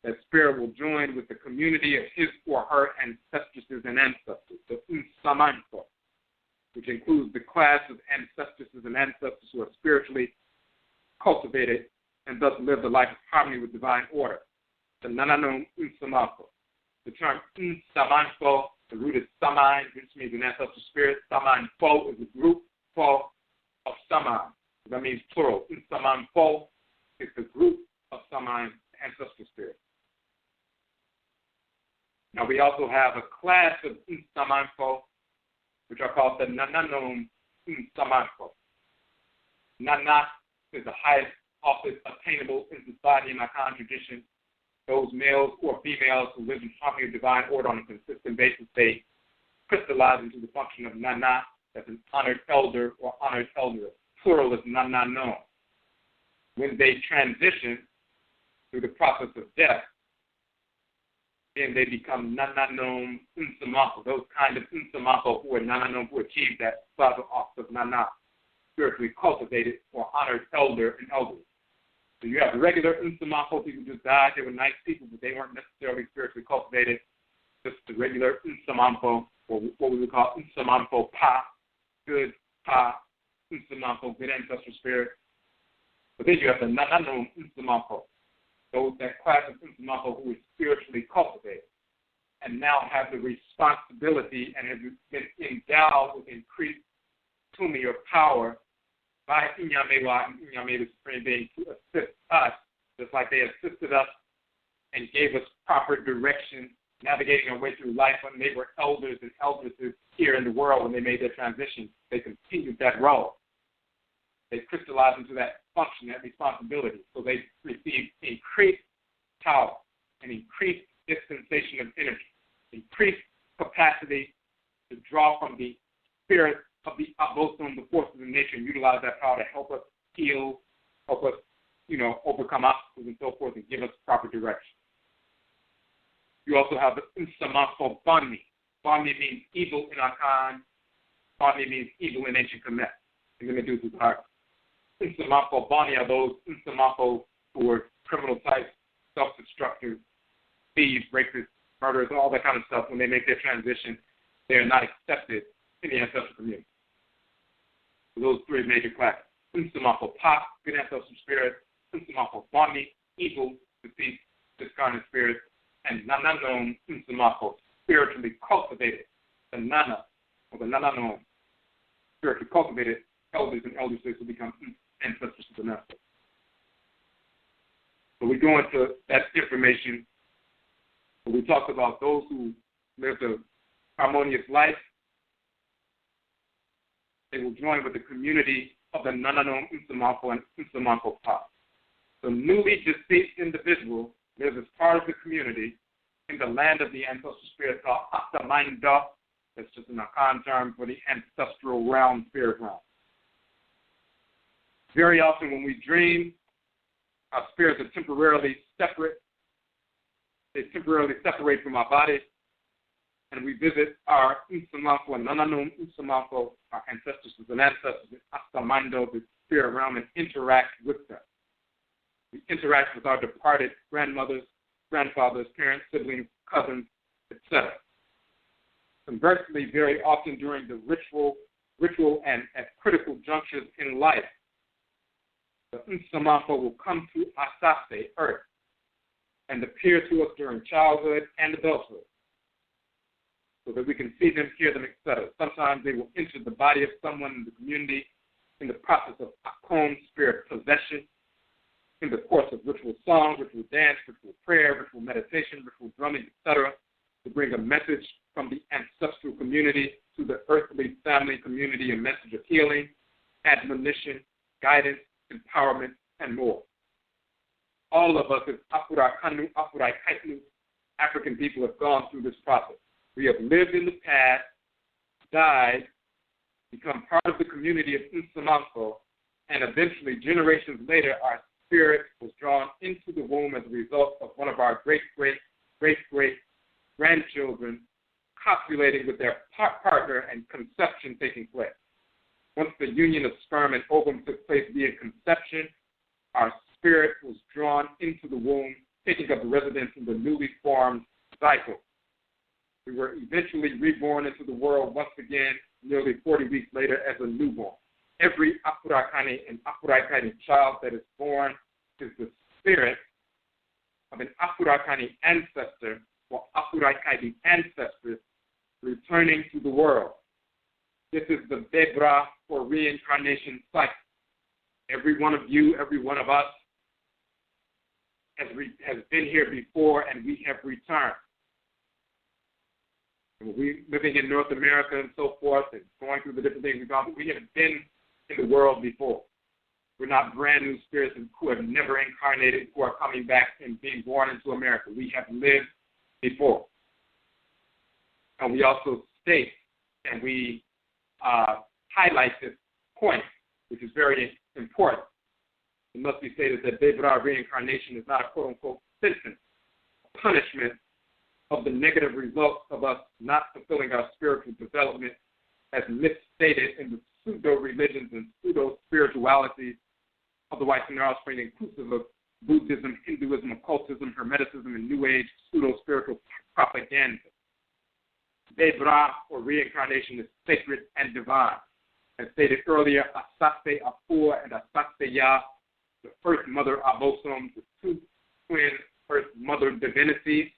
That spirit will join with the community of his or her ancestresses and ancestors, the Unsamanko, which includes the class of ancestresses and ancestors who are spiritually cultivated and thus live the life of harmony with divine order. The Nananum Unsamanko. The term Unsamanko, the root is Saman, which means an ancestral spirit. Samanko is a group of Saman. That means plural. Unsamanko is the group of Saman, ancestral spirit. Now we also have a class of Unsamanko, which are called the Nananum Unsamanko. Nana is the highest office attainable in society in our Akan tradition. Those males or females who live in harmony with divine order on a consistent basis, they crystallize into the function of Nana, that's an honored elder or honored elder. Plural is Nananon. When they transition through the process of death, then they become Nananom Unsamanko, those kind of Unsamanko who are Nananom, who achieve that special office of Nana, spiritually cultivated or honored elder and elderly. So you have the regular Unsamanko, people just died, they were nice people, but they weren't necessarily spiritually cultivated. Just the regular Unsamanko, or what we would call Unsamanko Pa, good Pa, Unsamanko, good ancestral spirit. But then you have the Nananom Unsamanko, that class of Unsamanko who is spiritually cultivated and now have the responsibility and have been endowed with increased tumi or power by Inyamewa and Inyame, the Supreme Being, to assist us, just like they assisted us and gave us proper direction, navigating our way through life when they were elders and eldresses here in the world when they made their transition. They continued that role. They crystallized into that function, that responsibility. So they received increased power and increased dispensation of energy, increased capacity to draw from the spirit of the Abosum, the forces of nature, and utilize that power to help us heal, help us, overcome obstacles and so forth, and give us proper direction. You also have the Unsamanko Bani. Bani means evil in Akan. Bani means evil in ancient Kemet. And let me do this part. Unsamanko Bani are those Unsamanko who were criminal types, self-destructors, thieves, rapists, murderers, all that kind of stuff. When they make their transition, they are not accepted in the ancestral community. So those three major classes. Unsamanko Pa, good ancestral spirit. Unsamanko Bani, evil, deceased, discarnate spirit. And Nananom Unsamanko, spiritually cultivated. The Nana, or the Nananom, spiritually cultivated elders and eldresses who become ancestors of the master. So we go into that information. We talked about those who lived a harmonious life. They will join with the community of the Nananom Unsamanko and Unsamanko Pa. The newly deceased individual lives as part of the community in the land of the ancestral spirit called Afuraitkaitnut. That's just an Akan term for the ancestral realm, spirit realm. Very often when we dream, our spirits are temporarily separate. They temporarily separate from our bodies. And we visit our Usamako and Nananum Usamako, our ancestors and ancestors in Afuraitkaitnut, the spirit realm, and interact with them. We interact with our departed grandmothers, grandfathers, parents, siblings, cousins, etc. Conversely, very often during the ritual and at critical junctures in life, the Usamako will come to Asase, earth, and appear to us during childhood and adulthood, so that we can see them, hear them, etc. Sometimes they will enter the body of someone in the community in the process of Akon spirit possession, in the course of ritual song, ritual dance, ritual prayer, ritual meditation, ritual drumming, etc., to bring a message from the ancestral community to the earthly family community, a message of healing, admonition, guidance, empowerment, and more. All of us as Afurakanu, Afuraitkaitnut, African people have gone through this process. We have lived in the past, died, become part of the community of Nsamanko, and eventually, generations later, our spirit was drawn into the womb as a result of one of our great-great-great-great-grandchildren copulating with their partner and conception taking place. Once the union of sperm and ovum took place via conception, our spirit was drawn into the womb, taking up residence in the newly formed zygote. We were eventually reborn into the world once again, nearly 40 weeks later, as a newborn. Every Afurakani and Afuraitkaitnut child that is born is the spirit of an Afurakani ancestor or Afuraitkaitnut ancestors returning to the world. This is the BEBRA or reincarnation cycle. Every one of you, every one of us has been here before, and we have returned. We living in North America and so forth, and going through the different things we've gone through, we have been in the world before. We're not brand new spirits who have never incarnated, who are coming back and being born into America. We have lived before. And we also state, and we highlight this point, which is very important. It must be stated that BEBRA reincarnation is not a quote-unquote sentence, a punishment of the negative results of us not fulfilling our spiritual development as misstated in the pseudo-religions and pseudo-spiritualities of the whites and their offspring, inclusive of Buddhism, Hinduism, occultism, Hermeticism, and New Age pseudo-spiritual propaganda. BEBRA, or reincarnation, is sacred and divine. As stated earlier, Asase Afur and Asase Ya, the first mother Abosom, the two twin first mother divinities,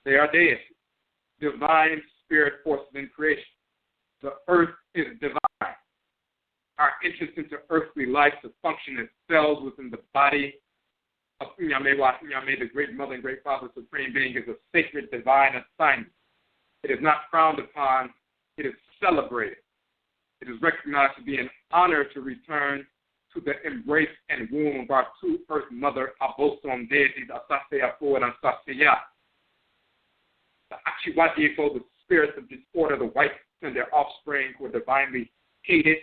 they are deities, divine spirit forces in creation. The earth is divine. Our entrance into earthly life to function as cells within the body of Nyame, the great mother and great father, supreme being, is a sacred divine assignment. It is not frowned upon, it is celebrated. It is recognized to be an honor to return to the embrace and womb of our two earth mother Abosom deities, Asase Afu and Asase Ya. The Achiwadieko, the spirits of disorder, the whites and their offspring, who are divinely hated,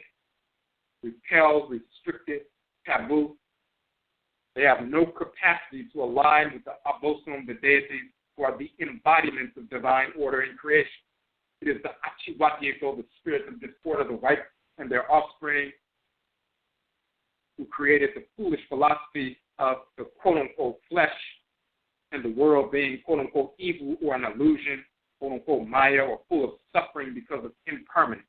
repelled, restricted, taboo. They have no capacity to align with the Abosom, the deities, who are the embodiments of divine order in creation. It is the Achiwadieko, the spirits of disorder, the whites and their offspring, who created the foolish philosophy of the quote-unquote flesh and the world being quote-unquote evil or an illusion, quote-unquote Maya, or full of suffering because of impermanence.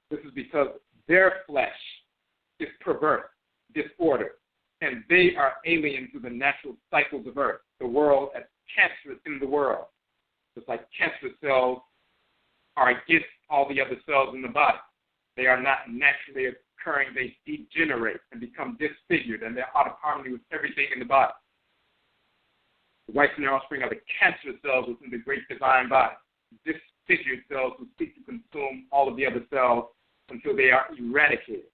This is because their flesh is perverse, disordered, and they are alien to the natural cycles of earth, the world as cancerous in the world. Just like cancer cells are against all the other cells in the body. They are not naturally occurring. They degenerate and become disfigured, and they're out of harmony with everything in the body. The whites and their offspring are the cancer cells within the great divine body, disfigured cells who seek to consume all of the other cells until they are eradicated.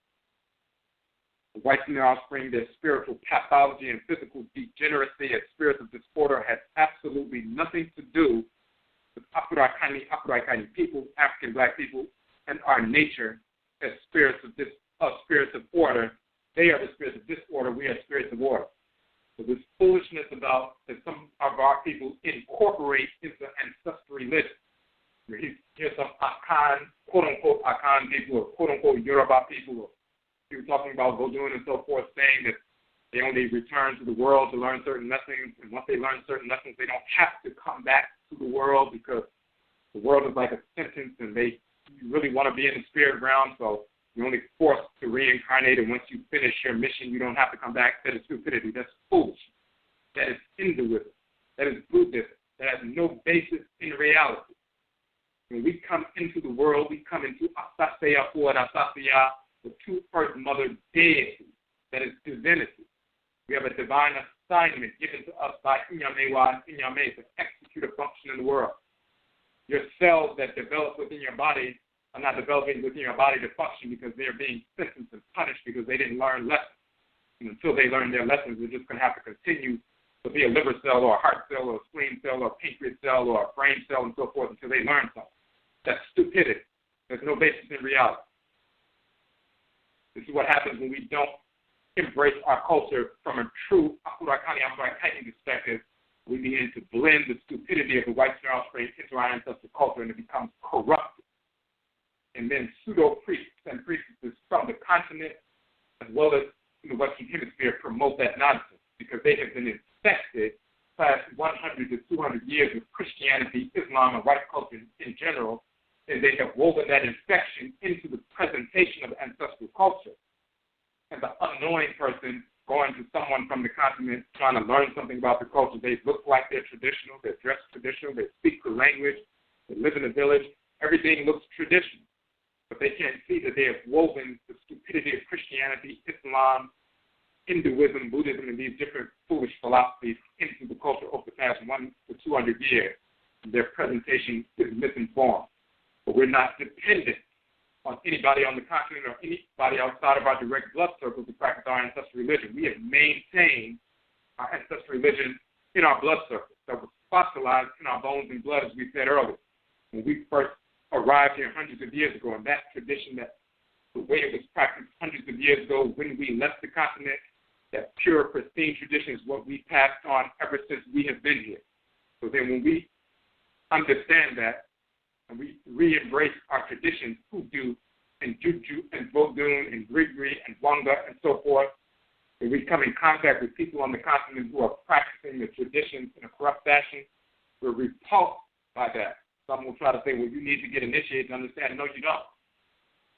The white female offspring, their spiritual pathology and physical degeneracy and spirits of disorder has absolutely nothing to do with Afurakani, Afuraitkaitnit people, African black people, and our nature as spirits of order. They are the spirits of disorder. We are spirits of order. So this foolishness about that some of our people incorporate into ancestral religion. Here's some Akan, quote-unquote Akan people, or quote-unquote Yoruba people, or people talking about Vodun and so forth, saying that they only return to the world to learn certain lessons, and once they learn certain lessons, they don't have to come back to the world because the world is like a sentence, and you really want to be in the spirit realm, so you're only forced to reincarnate, and once you finish your mission, you don't have to come back. That is stupidity. That's foolish. That is Hinduism. That is Buddhism. That has no basis in reality. When we come into the world, we come into Asaseya or Asaseya, the two Earth Mother deity, that is divinity. We have a divine assignment given to us by Inyamewa and Inyame to execute a function in the world. Your cells that develop within your body are not developing within your body to function because they're being sentenced and punished because they didn't learn lessons. And until they learn their lessons, they're just going to have to continue to be a liver cell or a heart cell or a spleen cell or a pancreas cell or a brain cell and so forth until they learn something. That's stupidity. There's no basis in reality. This is what happens when we don't embrace our culture from a true Afurakani, Afuraitkaitnit perspective. We begin to blend the stupidity of the white female offspring into our ancestral culture, and it becomes corrupted. And then pseudo-priests and priestesses from the continent as well as in the Western Hemisphere promote that nonsense because they have been infected past 100 to 200 years with Christianity, Islam, and white culture in general, and they have woven that infection into the presentation of ancestral culture. And the unknowing person going to someone from the continent trying to learn something about the culture, they look like they're traditional, they're dressed traditional, they speak the language, they live in a village, everything looks traditional. But they can't see that they have woven the stupidity of Christianity, Islam, Hinduism, Buddhism, and these different foolish philosophies into the culture over the past 100 to 200 years. Their presentation is misinformed. But we're not dependent on anybody on the continent or anybody outside of our direct blood circle to practice our ancestral religion. We have maintained our ancestral religion in our blood circle that was fossilized in our bones and blood, as we said earlier. When we first arrived here hundreds of years ago, and that tradition, that the way it was practiced hundreds of years ago when we left the continent, that pure, pristine tradition is what we passed on ever since we have been here. So then when we understand that, and we re-embrace our traditions, hoodoo and juju and vodun and grigri and wanga and so forth, and we come in contact with people on the continent who are practicing the traditions in a corrupt fashion, we're repulsed by that. Some will try to say, well, you need to get initiated to understand. No, you don't.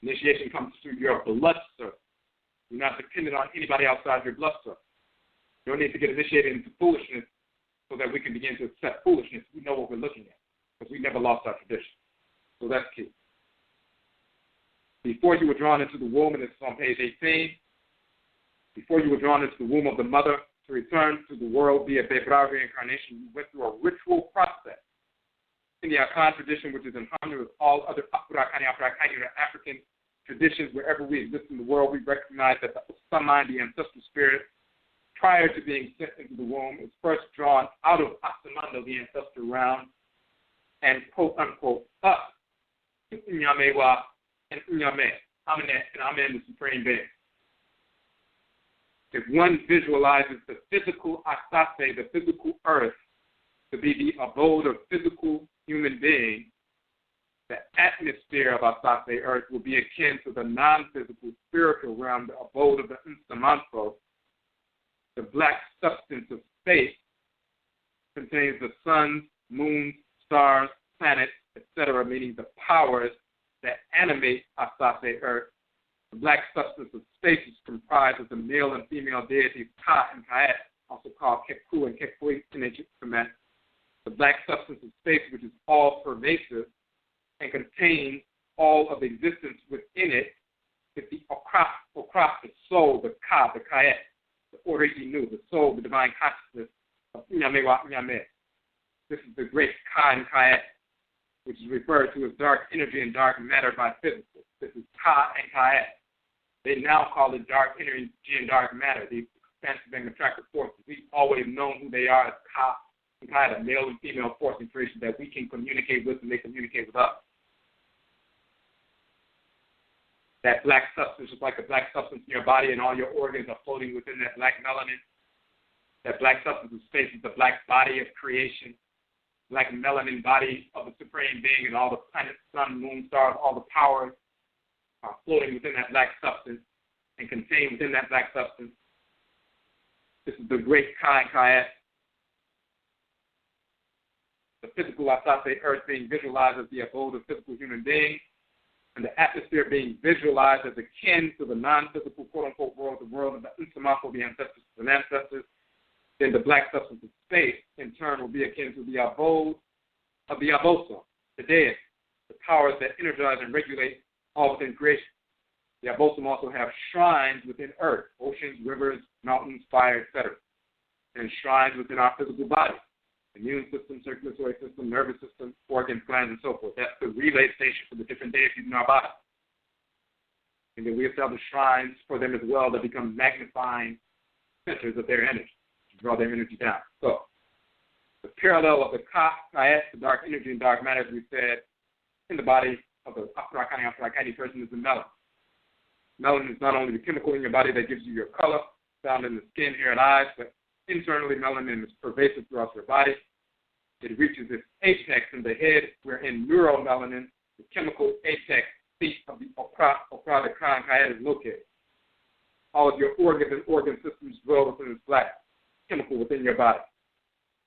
Initiation comes through your blood circle. You're not dependent on anybody outside your blood circle. You don't need to get initiated into foolishness so that we can begin to accept foolishness. We know what we're looking at because we never lost our tradition. So that's key. Before you were drawn into the womb, and this is on page 18, before you were drawn into the womb of the mother to return to the world via BEBRA reincarnation, you went through a ritual process. In the Akan tradition, which is in harmony with all other Afurakani, Afuraitkaitnut, African traditions, wherever we exist in the world, we recognize that the Usaman, the ancestral spirit, prior to being sent into the womb, is first drawn out of Asamando, the ancestral realm, and quote-unquote up to Inyamewa and Inyame, Amenet and Amen, the supreme being. If one visualizes the physical Asase, the physical earth, to be the abode of physical human beings, the atmosphere of Asase earth will be akin to the non-physical spiritual realm, the abode of the Instamanto. The black substance of space contains the suns, moons, stars, planets, etc., meaning the powers that animate Asase earth. The black substance of space is comprised of the male and female deities Ka and Kaet, also called Keku and Kekui in ancient Kemet. The black substance of space, which is all pervasive and contains all of existence within it, is the Okra, the soul, the Ka, the Kaet, the Originu, the soul, the divine consciousness of Inyamewa Inyame. This is the great Ka and Kaet, which is referred to as dark energy and dark matter by physicists. This is Ka and Kaet. They now call it dark energy and dark matter, these expansive and contractive forces. We've always known who they are as Ka, a male and female force in creation that we can communicate with and they communicate with us. That black substance is like a black substance in your body, and all your organs are floating within that black melanin. That black substance of space is the black body of creation, black melanin body of the Supreme Being, and all the planets, sun, moon, stars, all the powers are floating within that black substance and contained within that black substance. This is the great Ka and Kayet. The physical Asase earth being visualized as the abode of physical human beings, and the atmosphere being visualized as akin to the non-physical, quote-unquote, world, the world of the Insamako, the ancestors and ancestors. Then the black substance of space, in turn, will be akin to the abode of the Aboso, the deity, the powers that energize and regulate all within creation. The Abosom also have shrines within earth, oceans, rivers, mountains, fire, etc., and shrines within our physical body. Immune system, circulatory system, nervous system, organs, glands, and so forth. That's the relay station for the different deities in our body. And then we establish shrines for them as well that become magnifying centers of their energy, to draw their energy down. So, the parallel of the Ka, Kayet, the dark energy and dark matter, as we said, in the body of the Afurakani, Afuraitkaitnit person is the melanin. Melanin is not only the chemical in your body that gives you your color, found in the skin, hair, and eyes, but internally, melanin is pervasive throughout your body. It reaches its apex in the head, wherein neuromelanin, the chemical apex seat of the Okra, the Ka and Kayet, is located. All of your organs and organ systems dwell within this black chemical within your body,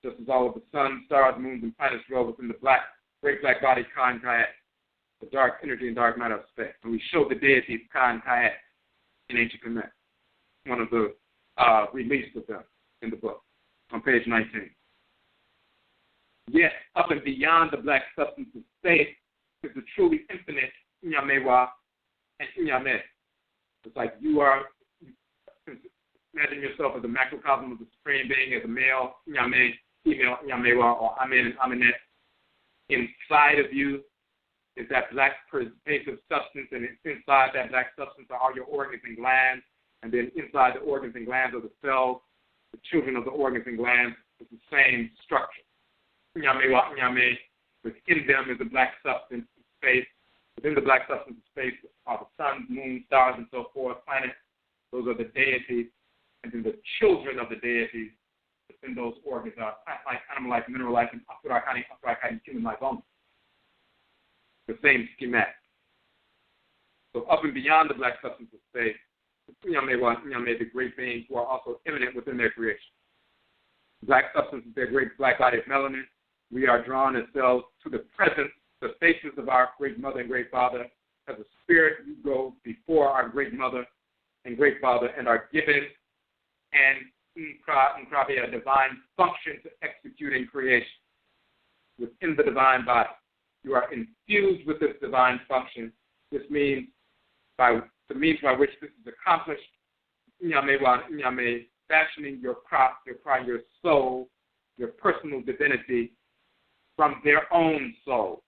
just as all of the sun, stars, moons, and planets dwell within the black, great black body, Ka and Kayet, the dark energy and dark matter of space. And we show the deities Ka and Kayet in ancient Kemet, one of the released of them in the book, on page 19. Yet, up and beyond the black substance of space is the truly infinite Inyamewa and Inyame. It's like you are, imagine yourself as a macrocosm of the Supreme Being, as a male Inyame, female Inyamewa, or Amen and Amenet. Inside of you is that black pervasive substance, and inside that black substance are all your organs and glands, and then inside the organs and glands are the cells, the children of the organs and glands. It's the same structure. Inyamewa, Inyame, within them is the black substance of space. Within the black substance of space are the suns, moons, stars, and so forth, planets. Those are the deities. And then the children of the deities within those organs are plant-like, animal-like, mineral-like, and Afurakani, Afuraitkaitnut, human-like only. The same schematic. So up and beyond the black substance of space, Inyamewa, Inyame, the great beings who are also immanent within their creation. Black substance is their great black body of melanin. We are drawn as cells to the presence, the faces of our great mother and great father. As a spirit, you go before our great mother and great father and are given a divine function to execute in creation within the divine body. You are infused with this divine function. This means the means by which this is accomplished, Inyame, fashioning your crop, your soul, your personal divinity from their own soul,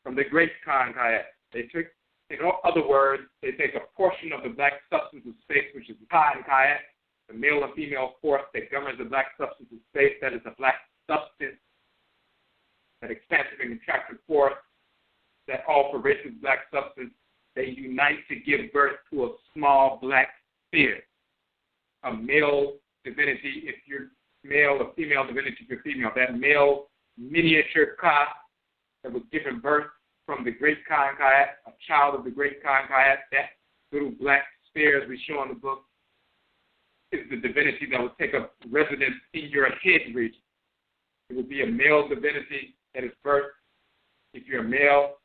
from the great Ka and Kayet. They took, in other words, they take a portion of the black substance of space, which is Ka and Kayet, the male and female force that governs the black substance of space, that is the black substance, that expansive and contractive force, that all-pervasive black substance. They unite to give birth to a small black sphere, a male divinity if you're male, a female divinity if you're female. That male miniature Ka that was given birth from the great Ka and Kayet, a child of the great Ka and Kayet, that little black sphere, as we show in the book, is the divinity that would take up residence in your head region. It would be a male divinity that is birthed if you're a male,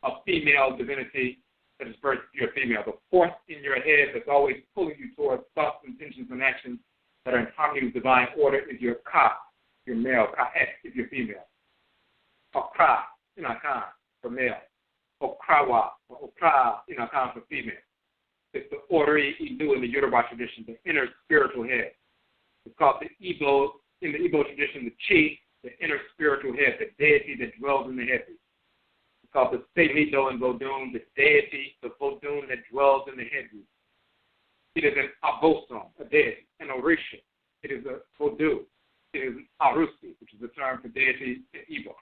a female divinity that is birthed if you're a female. The force in your head that's always pulling you towards thoughts, intentions, and actions that are in harmony with divine order is your Ka, your male, Ka'et if you're female. Okra, Inakan for male. Okrawa, or Okra, Inakan for female. It's the Ori Idu in the Yoruba tradition, the inner spiritual head. It's called the Igbo, in the Igbo tradition, the Chi, the inner spiritual head, the deity that dwells in the head. It's called the Selido in Vodun, the deity, the Vodun that dwells in the head. It is an abosom, a deity, an orisha. It is a voodoo. It is an arusi, which is the term for deity in Igbo.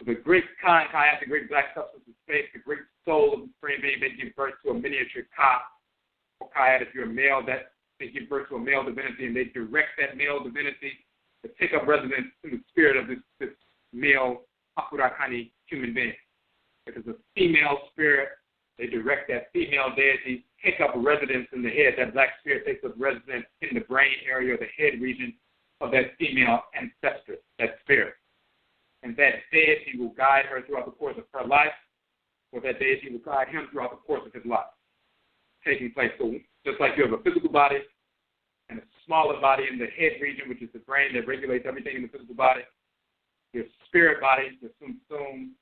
The great kind, Kayat, the great black substance of space, the great soul of the spring being, they give birth to a miniature Ka, or Kayat, if you're a male, that they give birth to a male divinity, and they direct that male divinity to take up residence in the spirit of this male Afurakani human being. If it's a female spirit, they direct that female deity, take up residence in the head. That black spirit takes up residence in the brain area or the head region of that female ancestor, that spirit. And that deity will guide her throughout the course of her life, or that deity will guide him throughout the course of his life, taking place. So just like you have a physical body and a smaller body in the head region, which is the brain that regulates everything in the physical body, your spirit body, the sum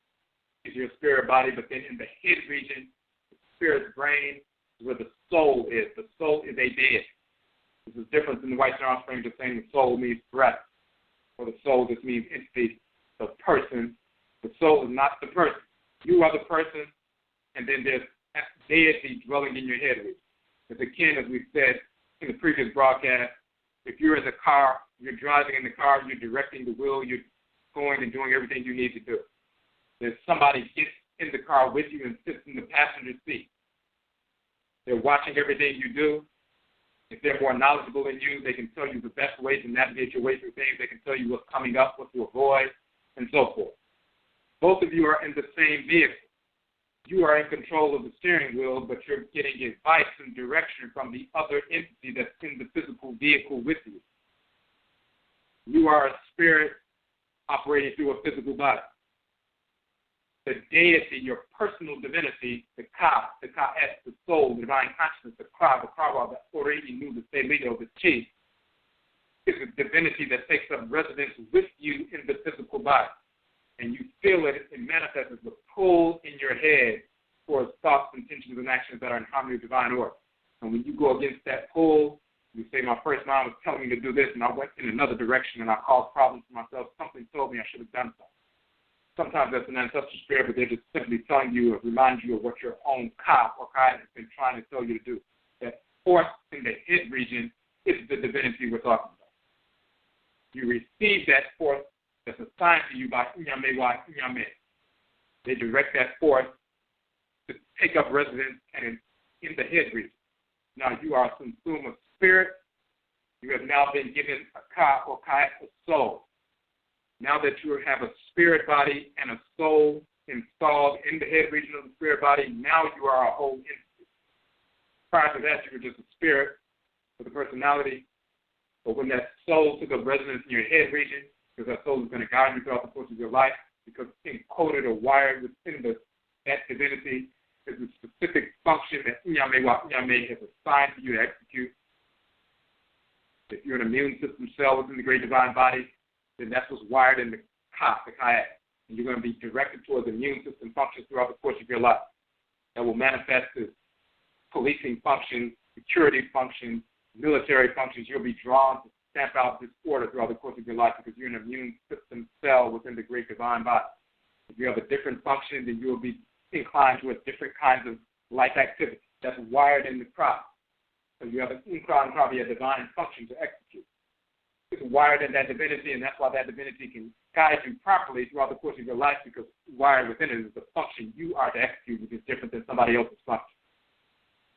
is your spirit body, but then in the head region, the spirit's brain is where the soul is. The soul is a deity. There's a difference in the white offspring just saying the soul means breath, or the soul just means entity, the person. The soul is not the person. You are the person, and then there's deity dwelling in your head region. It's akin, as we said in the previous broadcast, if you're in the car, you're driving in the car, you're directing the wheel, you're going and doing everything you need to do. There's somebody gets in the car with you and sits in the passenger seat. They're watching everything you do. If they're more knowledgeable than you, they can tell you the best way to navigate your way through things. They can tell you what's coming up, what to avoid, and so forth. Both of you are in the same vehicle. You are in control of the steering wheel, but you're getting advice and direction from the other entity that's in the physical vehicle with you. You are a spirit operating through a physical body. The deity, your personal divinity, the Ka, the soul, the divine consciousness, the Krawa, the Orei-Inu, the Selido, the Chi, is a divinity that takes up residence with you in the physical body. And you feel it manifests as a pull in your head towards thoughts, intentions, and actions that are in harmony with divine order. And when you go against that pull, you say, my first mind was telling me to do this, and I went in another direction, and I caused problems for myself. Something told me I should have done something. Sometimes that's an ancestral spirit, but they're just simply telling you or remind you of what your own Ka or Kai has been trying to tell you to do. That force in the head region is the divinity we're talking about. You receive that force that's assigned to you by Inyame wa Inyame. They direct that force to take up residence and in the head region. Now you are a consumer spirit. You have now been given a Ka or Kai, a soul. Now that you have a spirit body and a soul installed in the head region of the spirit body, now you are a whole entity. Prior to that, you were just a spirit with a personality. But when that soul took up residence in your head region, because that soul is going to guide you throughout the course of your life, because encoded or wired within that divinity is a specific function that Inyame wa Inyame has assigned to you to execute. If you're an immune system cell within the great divine body, then that's what's wired in the Ka, the Kayak. And you're going to be directed towards immune system functions throughout the course of your life. That will manifest as policing functions, security functions, military functions. You'll be drawn to stamp out disorder throughout the course of your life because you're an immune system cell within the great divine body. If you have a different function, then you will be inclined towards different kinds of life activity. That's wired in the crop. So you have an probably a divine function to execute. It's wired in that divinity, and that's why that divinity can guide you properly throughout the course of your life, because wired within it is the function you are to execute, which is different than somebody else's function.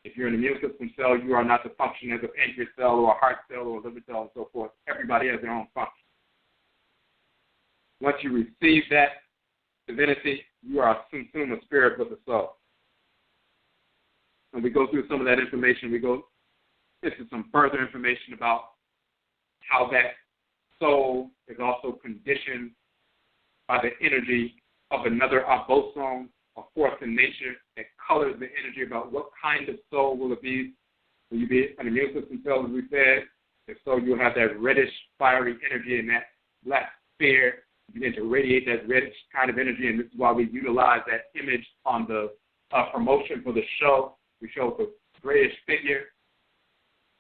If you're an immune system cell, you are not the function as a pancreas cell or a heart cell or a liver cell and so forth. Everybody has their own function. Once you receive that divinity, you are a consumer spirit with a soul. And we go through some of that information. We go into some further information about how that soul is also conditioned by the energy of another abosom, a force in nature that colors the energy about what kind of soul will it be. Will you be an immune system cell, as we said? If so, you'll have that reddish, fiery energy in that black sphere. You begin to radiate that reddish kind of energy, and this is why we utilize that image on the promotion for the show. We show the grayish figure,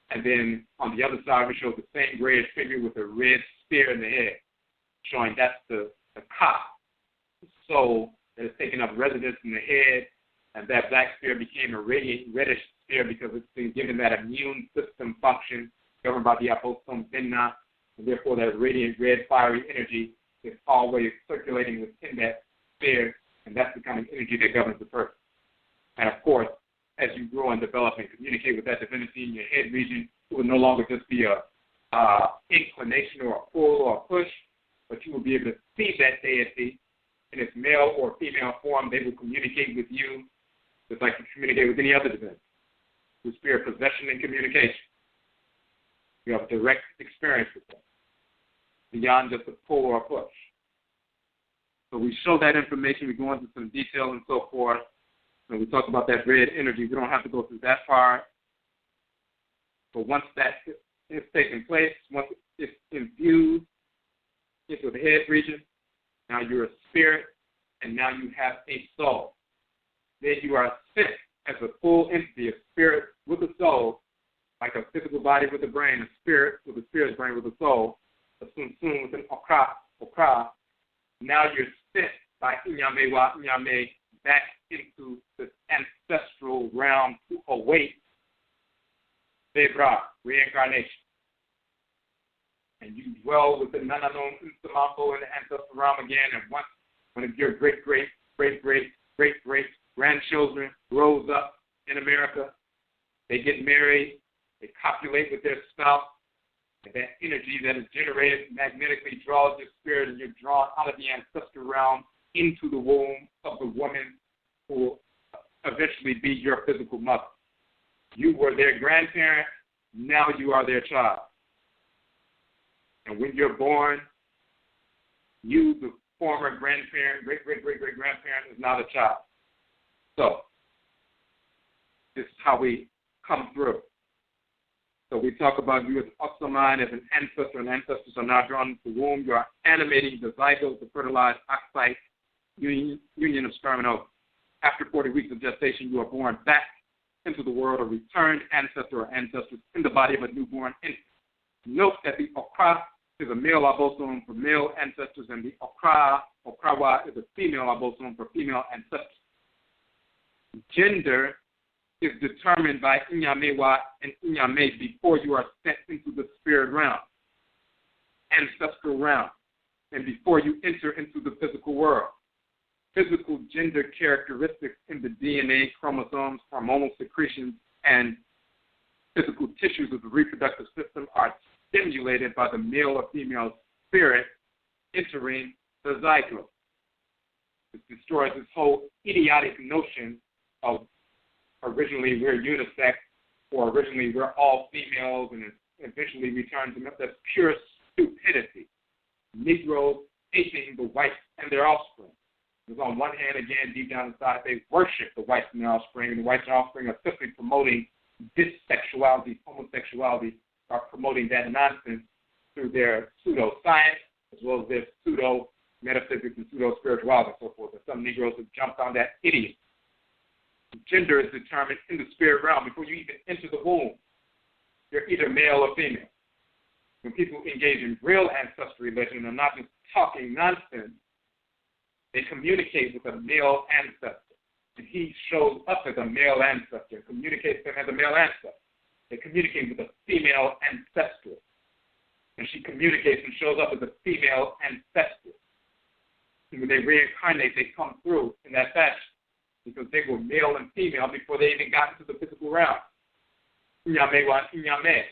and then on the other side, we show the same grayish figure with a red spear in the head, showing that's the Ka, the soul that is taking up residence in the head And that black sphere became a radiant reddish sphere because it's been given that immune system function governed by the apostome Benna, and therefore that radiant red fiery energy is always circulating within that sphere, and that's the kind of energy that governs the person. And of course, as you grow and develop and communicate with that divinity in your head region, it will no longer just be a inclination or a pull or a push, but you will be able to see that deity in its male or female form. They will communicate with you just like you communicate with any other divinity, through spirit possession and communication. You have direct experience with them, beyond just a pull or a push. So we show that information. We go into some detail and so forth. And we talk about that red energy. We don't have to go through that part. But once that is taking place, once it's infused into the head region, now you're a spirit, and now you have a soul. Then you are sent as a full entity, a spirit with a soul, like a physical body with a brain, a spirit with a spirit's brain with a soul, a sun with an okra. Now you're sent by Inyame back into the ancestral realm to await BEBRA, reincarnation. And you dwell with the Nananon Insamambo in the ancestral realm again, and once one of your great-great-great-great-great-grandchildren grows up in America, they get married, they copulate with their spouse, and that energy that is generated magnetically draws your spirit, and you're drawn out of the ancestral realm into the womb of the woman who will eventually be your physical mother. You were their grandparent, now you are their child. And when you're born, you, the former grandparent, great-great-great-great-grandparent, is now the child. So, this is how we come through. So we talk about you as oxamine, as an ancestor, and ancestors are now drawn into the womb. You are animating the zygote, the fertilized oocyte union of sperm and ovum. After 40 weeks of gestation, you are born back into the world, a returned ancestor or ancestors in the body of a newborn infant. Note that the okra is a male abosome for male ancestors, and the okrawa, is a female abosome for female ancestors. Gender is determined by Inyamewa and Inyame before you are sent into the spirit realm, ancestral realm, and before you enter into the physical world. Physical gender characteristics in the DNA, chromosomes, hormonal secretions, and physical tissues of the reproductive system are stimulated by the male or female spirit entering the zygote. This destroys this whole idiotic notion of originally we're unisex, or originally we're all females, and it eventually returns to that's pure stupidity. Negroes aping the whites and their offspring. Because on one hand, again, deep down inside, they worship the whites and their offspring, and the whites and offspring are simply promoting dissexuality, homosexuality, are promoting that nonsense through their pseudo-science, as well as their pseudo-metaphysics and pseudo-spirituality and so forth. And some Negroes have jumped on that idiot. Gender is determined in the spirit realm. Before you even enter the womb, you're either male or female. When people engage in real ancestral religion and not just talking nonsense, they communicate with a male ancestor. And he shows up as a male ancestor, communicates with him as a male ancestor. They communicate with a female ancestor. And she communicates and shows up as a female ancestor. And when they reincarnate, they come through in that fashion, because they were male and female before they even got into the physical realm. Inyamewa and Inyame.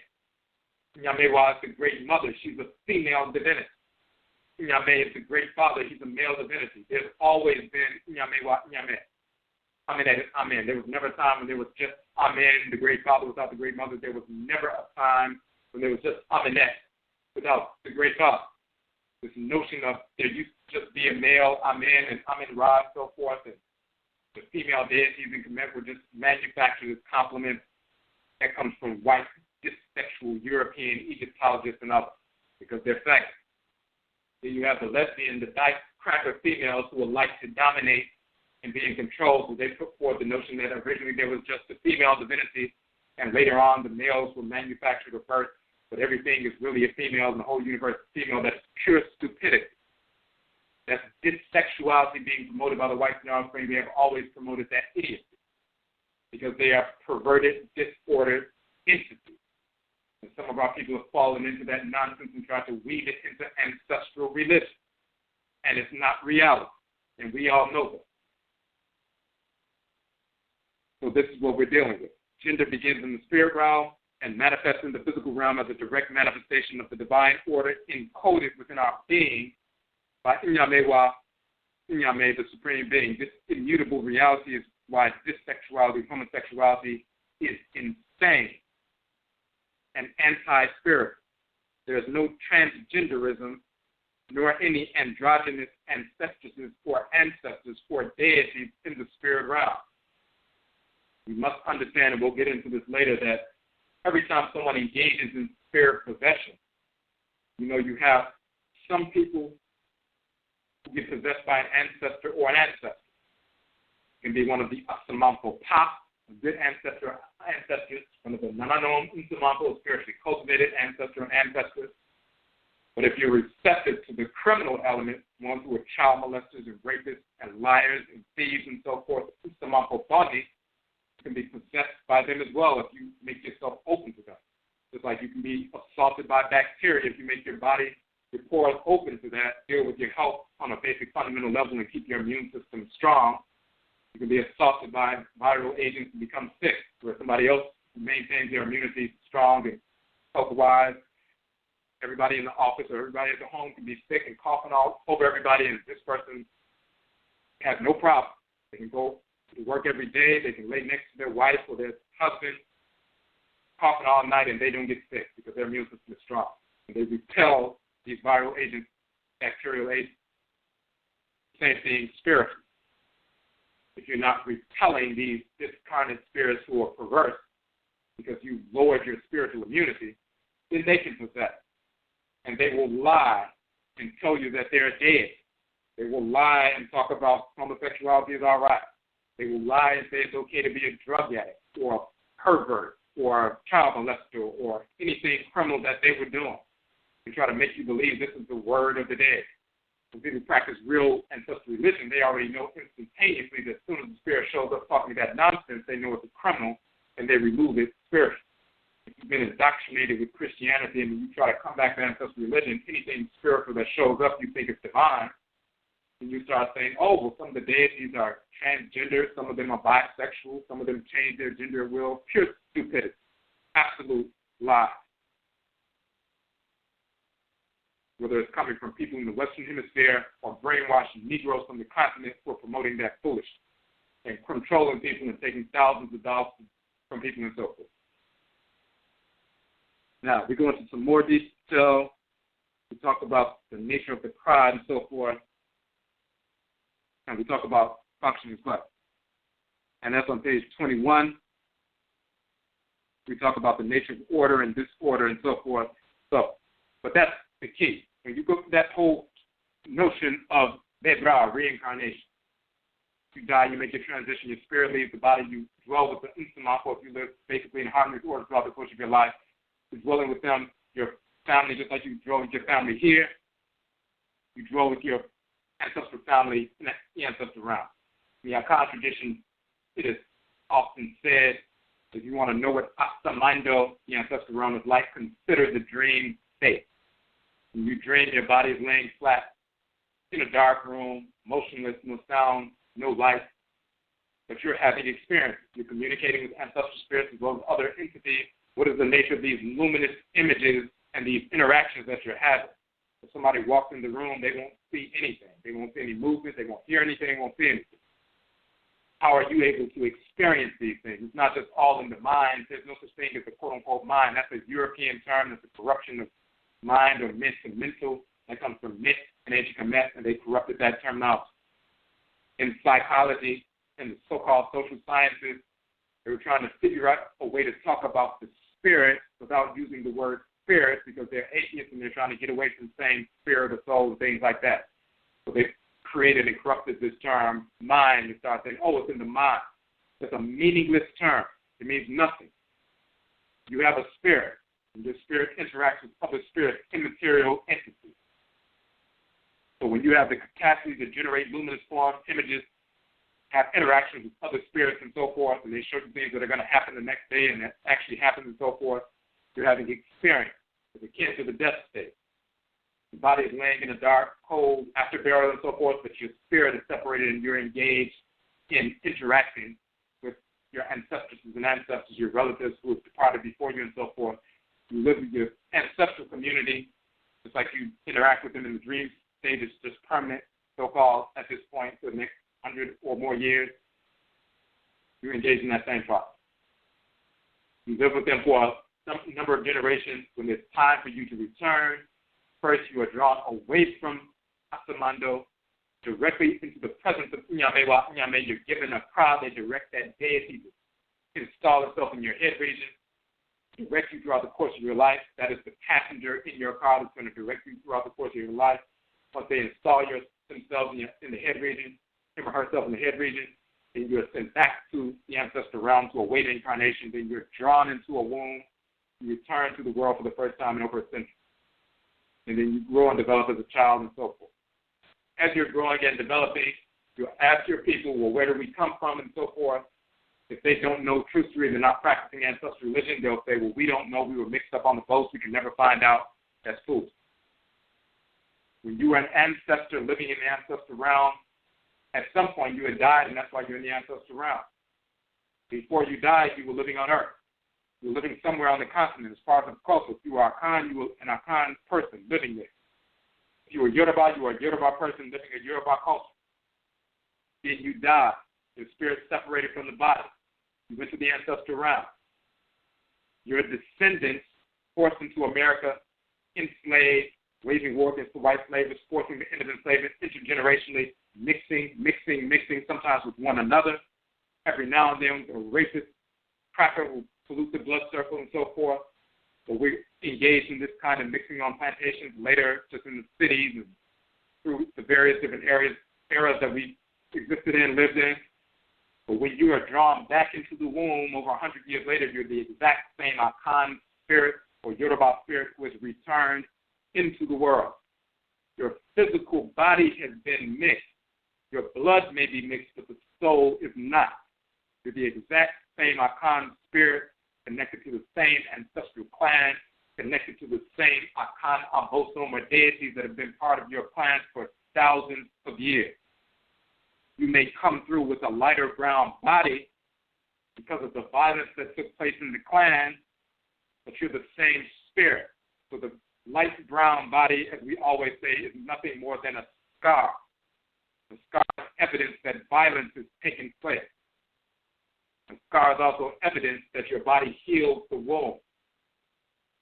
Inyamewa is the great mother. She's a female divinity. Inyame is the great father. He's a male divinity. There's always been Inyamewa, Inyame. Amen. There was never a time when there was just Amen, the great father without the great mother. There was never a time when there was just Amenet without the great father. This notion of there used to just be a male Amen and Amen Ra and so forth, and the female deities in Kemet were just manufactured as complements that comes from white, dissexual, European Egyptologists and others, because they're facts. Then you have the lesbian, the dyke cracker females who would like to dominate and be in control, so they put forth the notion that originally there was just a female divinity, and later on the males were manufactured or birthed, but everything is really a female, and the whole universe is female. That's pure stupidity. That's dissexuality being promoted by the whites and offspring. They have always promoted that idiocy. because they are perverted, disordered entities. And some of our people have fallen into that nonsense and tried to weave it into ancestral religion. And it's not reality. And we all know that. So this is what we're dealing with. Gender begins in the spirit realm and manifests in the physical realm as a direct manifestation of the divine order encoded within our being by Inyamewa, Inyame, the supreme being. This immutable reality is why this sexuality, homosexuality, is insane and anti-spiritual. There is no transgenderism nor any androgynous ancestresses or ancestors or deities in the spirit realm. We must understand, and we'll get into this later, that every time someone engages in spirit possession, you have some people who get possessed by an ancestor or an ancestor. It can be one of the Asamanko Pa, a good ancestor, one of the Nananom Unsamanko, spiritually cultivated ancestor and ancestors. But if you're receptive to the criminal element, ones who are child molesters and rapists and liars and thieves and so forth, Unsamanko Bandi, can be possessed by them as well if you make yourself open to them. Just like you can be assaulted by bacteria if you make your body, your pores open to that, deal with your health on a basic fundamental level and keep your immune system strong. You can be assaulted by viral agents and become sick, where somebody else maintains their immunity strong and health-wise. Everybody in the office or everybody at the home can be sick and coughing all over everybody, and this person has no problem. They can go to work every day. They can lay next to their wife or their husband, coughing all night, and they don't get sick because their immune system is strong. And they repel these viral agents, bacterial agents. Same thing spiritually. If you're not repelling these discarnate spirits who are perverse because you lowered your spiritual immunity, then they can possess. And they will lie and tell you that they're dead. They will lie and talk about homosexuality is all right. They will lie and say it's okay to be a drug addict or a pervert or a child molester or anything criminal that they were doing. They try to make you believe this is the word of the day. When people practice real ancestral religion, they already know instantaneously that as soon as the spirit shows up talking that nonsense, they know it's a criminal and they remove it spiritually. If you've been indoctrinated with Christianity and you try to come back to ancestral religion, anything spiritual that shows up you think is divine, and you start saying, oh, well, some of the deities are transgender, some of them are bisexual, some of them change their gender at will. Pure stupidity. Absolute lie. Whether it's coming from people in the Western Hemisphere or brainwashed Negroes from the continent who are promoting that foolishness and controlling people and taking thousands of dollars from people and so forth. Now, we go into some more detail. We talk about the nature of the pride and so forth. And we talk about function as well. And that's on page 21. We talk about the nature of order and disorder and so forth. But that's the key. When you go to that whole notion of BEBRA, reincarnation, you die, you make your transition, your spirit leaves the body, you dwell with the Unsamanko, if you live basically in harmony with order throughout the course of your life. You're dwelling with them, your family, just like you dwell with your family here. You dwell with your ancestral family in the ancestral realm. In the Akan tradition, it is often said, if you want to know what Astamando, the ancestral realm, is like, consider the dream state. When you dream, your body is laying flat in a dark room, motionless, no sound, no light, but you're having experience. You're communicating with ancestral spirits as well as other entities. What is the nature of these luminous images and these interactions that you're having? If somebody walks in the room, they won't see anything. They won't see any movement. They won't hear anything. They won't see anything. How are you able to experience these things? It's not just all in the mind. There's no such thing as a quote-unquote mind. That's a European term. That's a corruption of mind or myth and mental. That comes from myth and ancient myth, and they corrupted that terminology. In psychology and the so-called social sciences, they were trying to figure out a way to talk about the spirit without using the word spirit because they're atheists and they're trying to get away from saying spirit or soul and things like that. So they created and corrupted this term, mind, and started saying, oh, it's in the mind. It's a meaningless term. It means nothing. You have a spirit, and this spirit interacts with other spirits, immaterial entities. So when you have the capacity to generate luminous form images have interactions with other spirits and so forth, and they show you things that are going to happen the next day and that actually happens and so forth. You're having experience as akin to the death state. The body is laying in the dark, cold, after burial and so forth, but your spirit is separated and you're engaged in interacting with your ancestresses and ancestors, your relatives who have departed before you and so forth. You live with your ancestral community, just like you interact with them in the dream state. It's just permanent, so-called, at this point, for the next 100 or more years. You're engaged in that same process. You live with them for some number of generations. When it's time for you to return, first you are drawn away from Asamando, directly into the presence of Unyamewa. Unyame, you're given a crowd. They direct that deity to install itself in your head region, direct you throughout the course of your life. That is the passenger in your car that's going to direct you throughout the course of your life. Once they install themselves in the head region, him or herself in the head region, then you're sent back to the ancestral realm to await incarnation. Then you're drawn into a womb. You return to the world for the first time in over a century. And then you grow and develop as a child and so forth. As you're growing and developing, you'll ask your people, well, where do we come from and so forth. If they don't know truthfully, they're not practicing ancestral religion, they'll say, well, we don't know. We were mixed up on the boats. We can never find out. That's foolish. When you were an ancestor living in the ancestral realm, at some point you had died, and that's why you're in the ancestral realm. Before you died, you were living on Earth. You were living somewhere on the continent as far as the coast. If you were Akan, you were an Akan person living there. If you were Yoruba, you were a Yoruba person living a Yoruba culture. Then you died. Your spirit separated from the body. You went to the ancestral realm. Your descendants forced into America, enslaved, waging war against the white slavers, forcing the end of enslavement intergenerationally, mixing, sometimes with one another. Every now and then, a racist cracker who pollutes the blood circle and so forth. But we engaged in this kind of mixing on plantations later, just in the cities and through the various different eras that we existed in, lived in. But when you are drawn back into the womb over 100 years later, you're the exact same Akan spirit or Yoruba spirit who has returned into the world. Your physical body has been mixed. Your blood may be mixed, but the soul is not. You're the exact same Akan spirit connected to the same ancestral clan, connected to the same Akan Abosom or deities that have been part of your clan for thousands of years. You may come through with a lighter brown body because of the violence that took place in the clan, but you're the same spirit. So the light brown body, as we always say, is nothing more than a scar. The scar is evidence that violence is taking place. The scar is also evidence that your body heals the wound.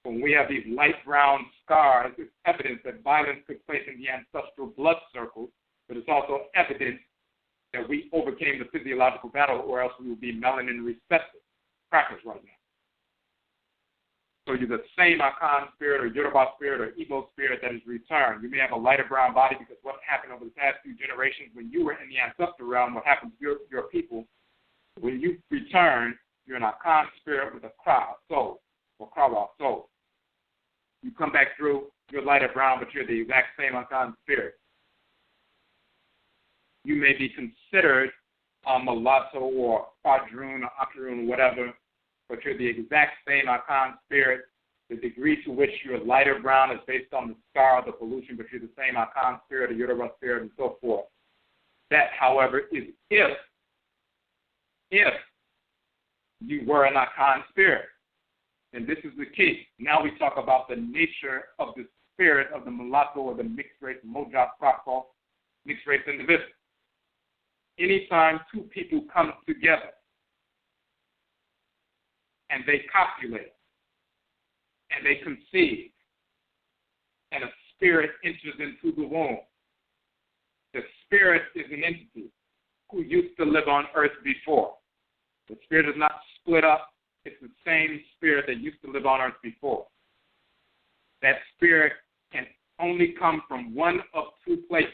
When we have these light brown scars, it's evidence that violence took place in the ancestral blood circles, but it's also evidence that we overcame the physiological battle, or else we would be melanin recessive crackers right now. So you're the same Akan spirit or Yoruba spirit or Igbo spirit that is returned. You may have a lighter brown body because what happened over the past few generations when you were in the ancestral realm, what happened to your people, when you return, you're an Akan spirit with a Kra soul or Kra soul. You come back through, you're lighter brown, but you're the exact same Akan spirit. You may be considered a mulatto or quadroon or octoroon or whatever, but you're the exact same Akan spirit. The degree to which you're lighter brown is based on the scar of the pollution, but you're the same Akan spirit or Yoruba spirit and so forth. That, however, is if you were an Akan spirit. And this is the key. Now we talk about the nature of the spirit of the mulatto or the mixed race, MOGYAFRAFO, mixed race individual. Anytime two people come together and they copulate and they conceive and a spirit enters into the womb, the spirit is an entity who used to live on earth before. The spirit is not split up. It's the same spirit that used to live on earth before. That spirit can only come from one of two places.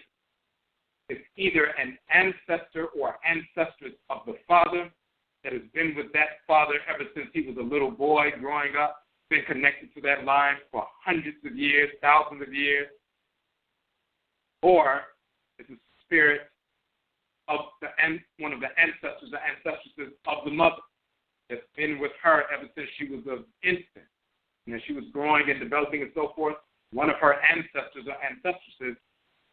It's either an ancestor or ancestress of the father that has been with that father ever since he was a little boy growing up, been connected to that line for hundreds of years, thousands of years. Or it's a spirit one of the ancestors or ancestresses of the mother that's been with her ever since she was an infant. And as she was growing and developing and so forth, one of her ancestors or ancestresses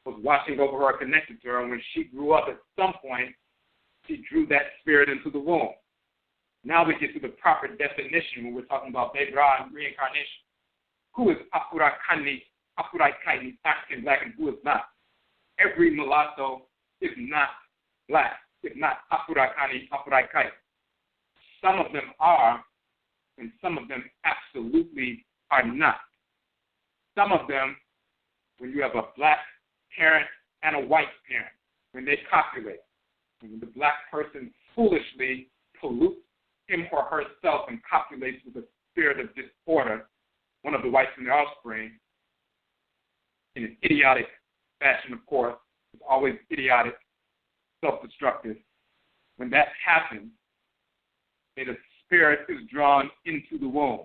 was watching over her, connected to her, and when she grew up at some point, she drew that spirit into the womb. Now we get to the proper definition when we're talking about BEBRA and reincarnation. Who is Afurakani, Afuraitkaitnut, African black, and who is not? Every mulatto is not black, is not Afurakani, Afuraitkaitnut. Some of them are, and some of them absolutely are not. Some of them, when you have a black parent and a white parent, when they copulate, when the black person foolishly pollutes him or herself and copulates with a spirit of disorder, one of the whites in their offspring, in an idiotic fashion, of course, it's always idiotic, self-destructive. When that happens, the spirit is drawn into the womb.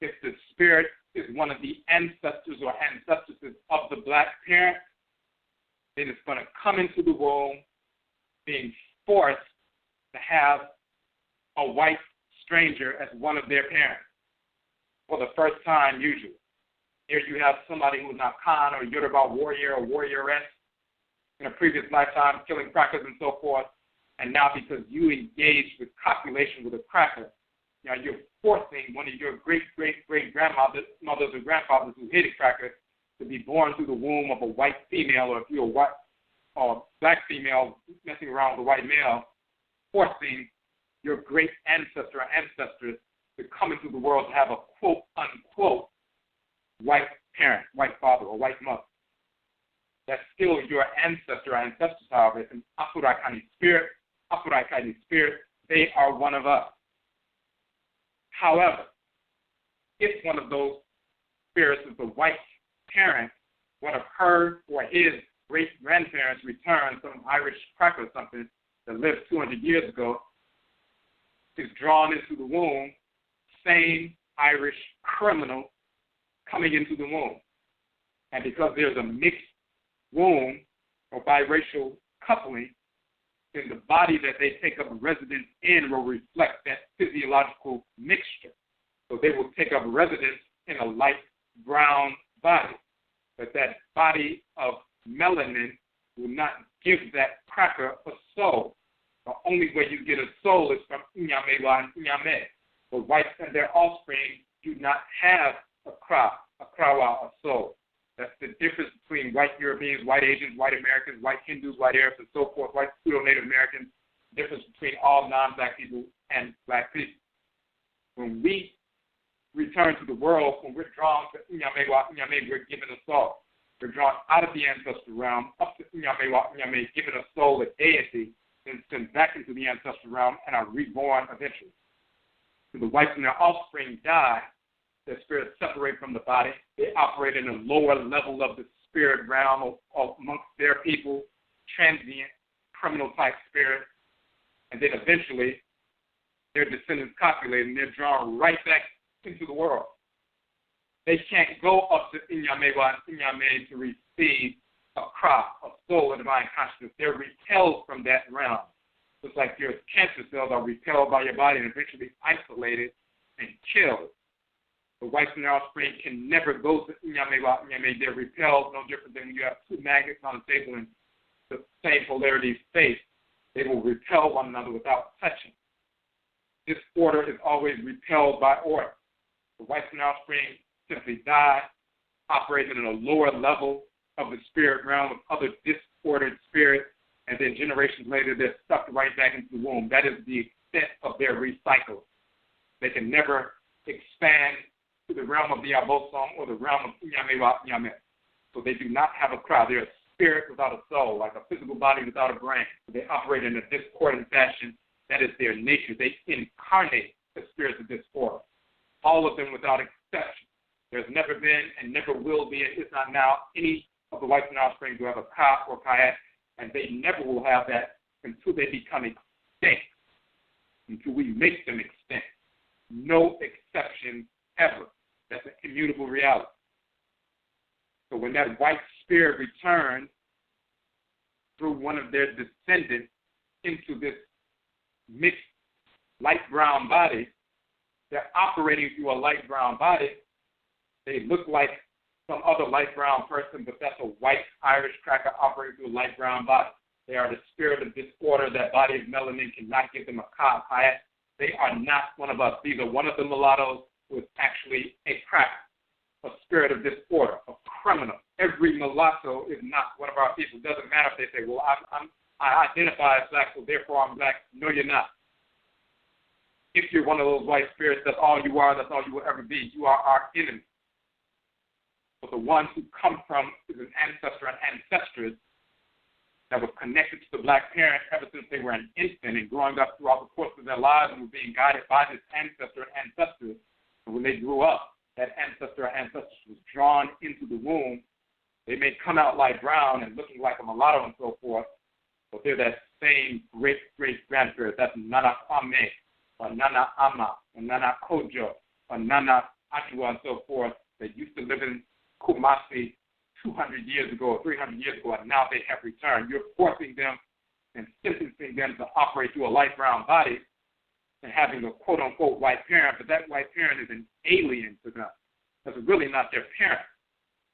If the spirit is one of the ancestors or ancestresses of the black parent, then it's going to come into the womb being forced to have a white stranger as one of their parents for the first time, usually. Here you have somebody who's not Khan or Yoruba warrior or warrioress in a previous lifetime, killing crackers and so forth, and now because you engaged with copulation with a cracker, now you're forcing one of your great-great-great-grandmothers or grandfathers who hated crackers to be born through the womb of a white female, or if you're a white or black female messing around with a white male, forcing your great ancestor or ancestress to come into the world to have a quote-unquote white parent, white father, or white mother. That's still your ancestor or ancestress, however. It's an Afurakani spirit, Afuraitkaitnut spirit. They are one of us. However, if one of those spirits is a white parent, one of her or his great-grandparents returned, some Irish cracker or something that lived 200 years ago, is drawn into the womb, same Irish criminal coming into the womb. And because there's a mixed womb or biracial coupling, then the body that they take up residence in will reflect that physiological mixture. So they will take up residence in a light brown body. But that body of melanin will not give that cracker a soul. The only way you get a soul is from Inyamewa and Inyame. The whites and their offspring do not have a krawa, a soul. That's the difference between white Europeans, white Asians, white Americans, white Hindus, white Arabs, and so forth, white pseudo-Native Americans, the difference between all non-black people and black people. When we return to the world, when we're drawn to Inyamewa, Inyame, we're given a soul. We're drawn out of the ancestral realm, up to Inyamewa, Inyame, given a soul, a deity, and sent back into the ancestral realm and are reborn eventually. So the whites and their offspring die, their spirits separate from the body. They operate in a lower level of the spirit realm amongst their people, transient, criminal-type spirits, and then eventually their descendants copulate and they're drawn right back into the world. They can't go up to Inyamewa and Inyame to receive a crop, a soul, a divine consciousness. They're repelled from that realm. Just like your cancer cells are repelled by your body and eventually isolated and killed. The whites and their offspring can never go to Inyamewa, Inyame. They're repelled, no different than when you have two magnets on a table and the same polarities face. They will repel one another without touching. This order is always repelled by order. The whites and their offspring simply die, operating in a lower level of the spirit realm with other disordered spirits, and then generations later they're sucked right back into the womb. That is the extent of their recycle. They can never expand to the realm of the Abosom or the realm of Inyamewa, Inyame. So they do not have a crowd. They're a spirit without a soul, like a physical body without a brain. They operate in a discordant fashion. That is their nature. They incarnate the spirits of disorder. All of them without exception. There's never been and never will be, and is not now, any of the whites and offspring who have a ka or kayat, and they never will have that until they become extinct, until we make them extinct. No exception ever. That's an immutable reality. So when that white spirit returns, through one of their descendants into this mixed light brown body. They're operating through a light brown body. They look like some other light brown person, but that's a white Irish cracker operating through a light brown body. They are the spirit of disorder. That body of melanin cannot give them a cob hayat. They are not one of us. These are one of the mulattoes who is actually a cracker, a spirit of disorder, a criminal. Every mulatto is not one of our people. It doesn't matter if they say, well, I identify as black, so therefore I'm black. No, you're not. If you're one of those white spirits, that's all you are, that's all you will ever be. You are our enemy. But the ones who come from is an ancestor and ancestress that was connected to the black parent ever since they were an infant and growing up throughout the course of their lives and were being guided by this ancestor and ancestress. And when they grew up, that ancestor or ancestress was drawn into the womb. They may come out light brown and looking like a mulatto and so forth, but they're that same great-great-grandparent. That's Nana Kwame, or Nana Ama, or Nana Kojo, or Nana Ajua and so forth that used to live in Kumasi 200 years ago or 300 years ago, and now they have returned. You're forcing them and sentencing them to operate through a light brown body and having a quote-unquote white parent, but that white parent is an alien to them. That's really not their parent.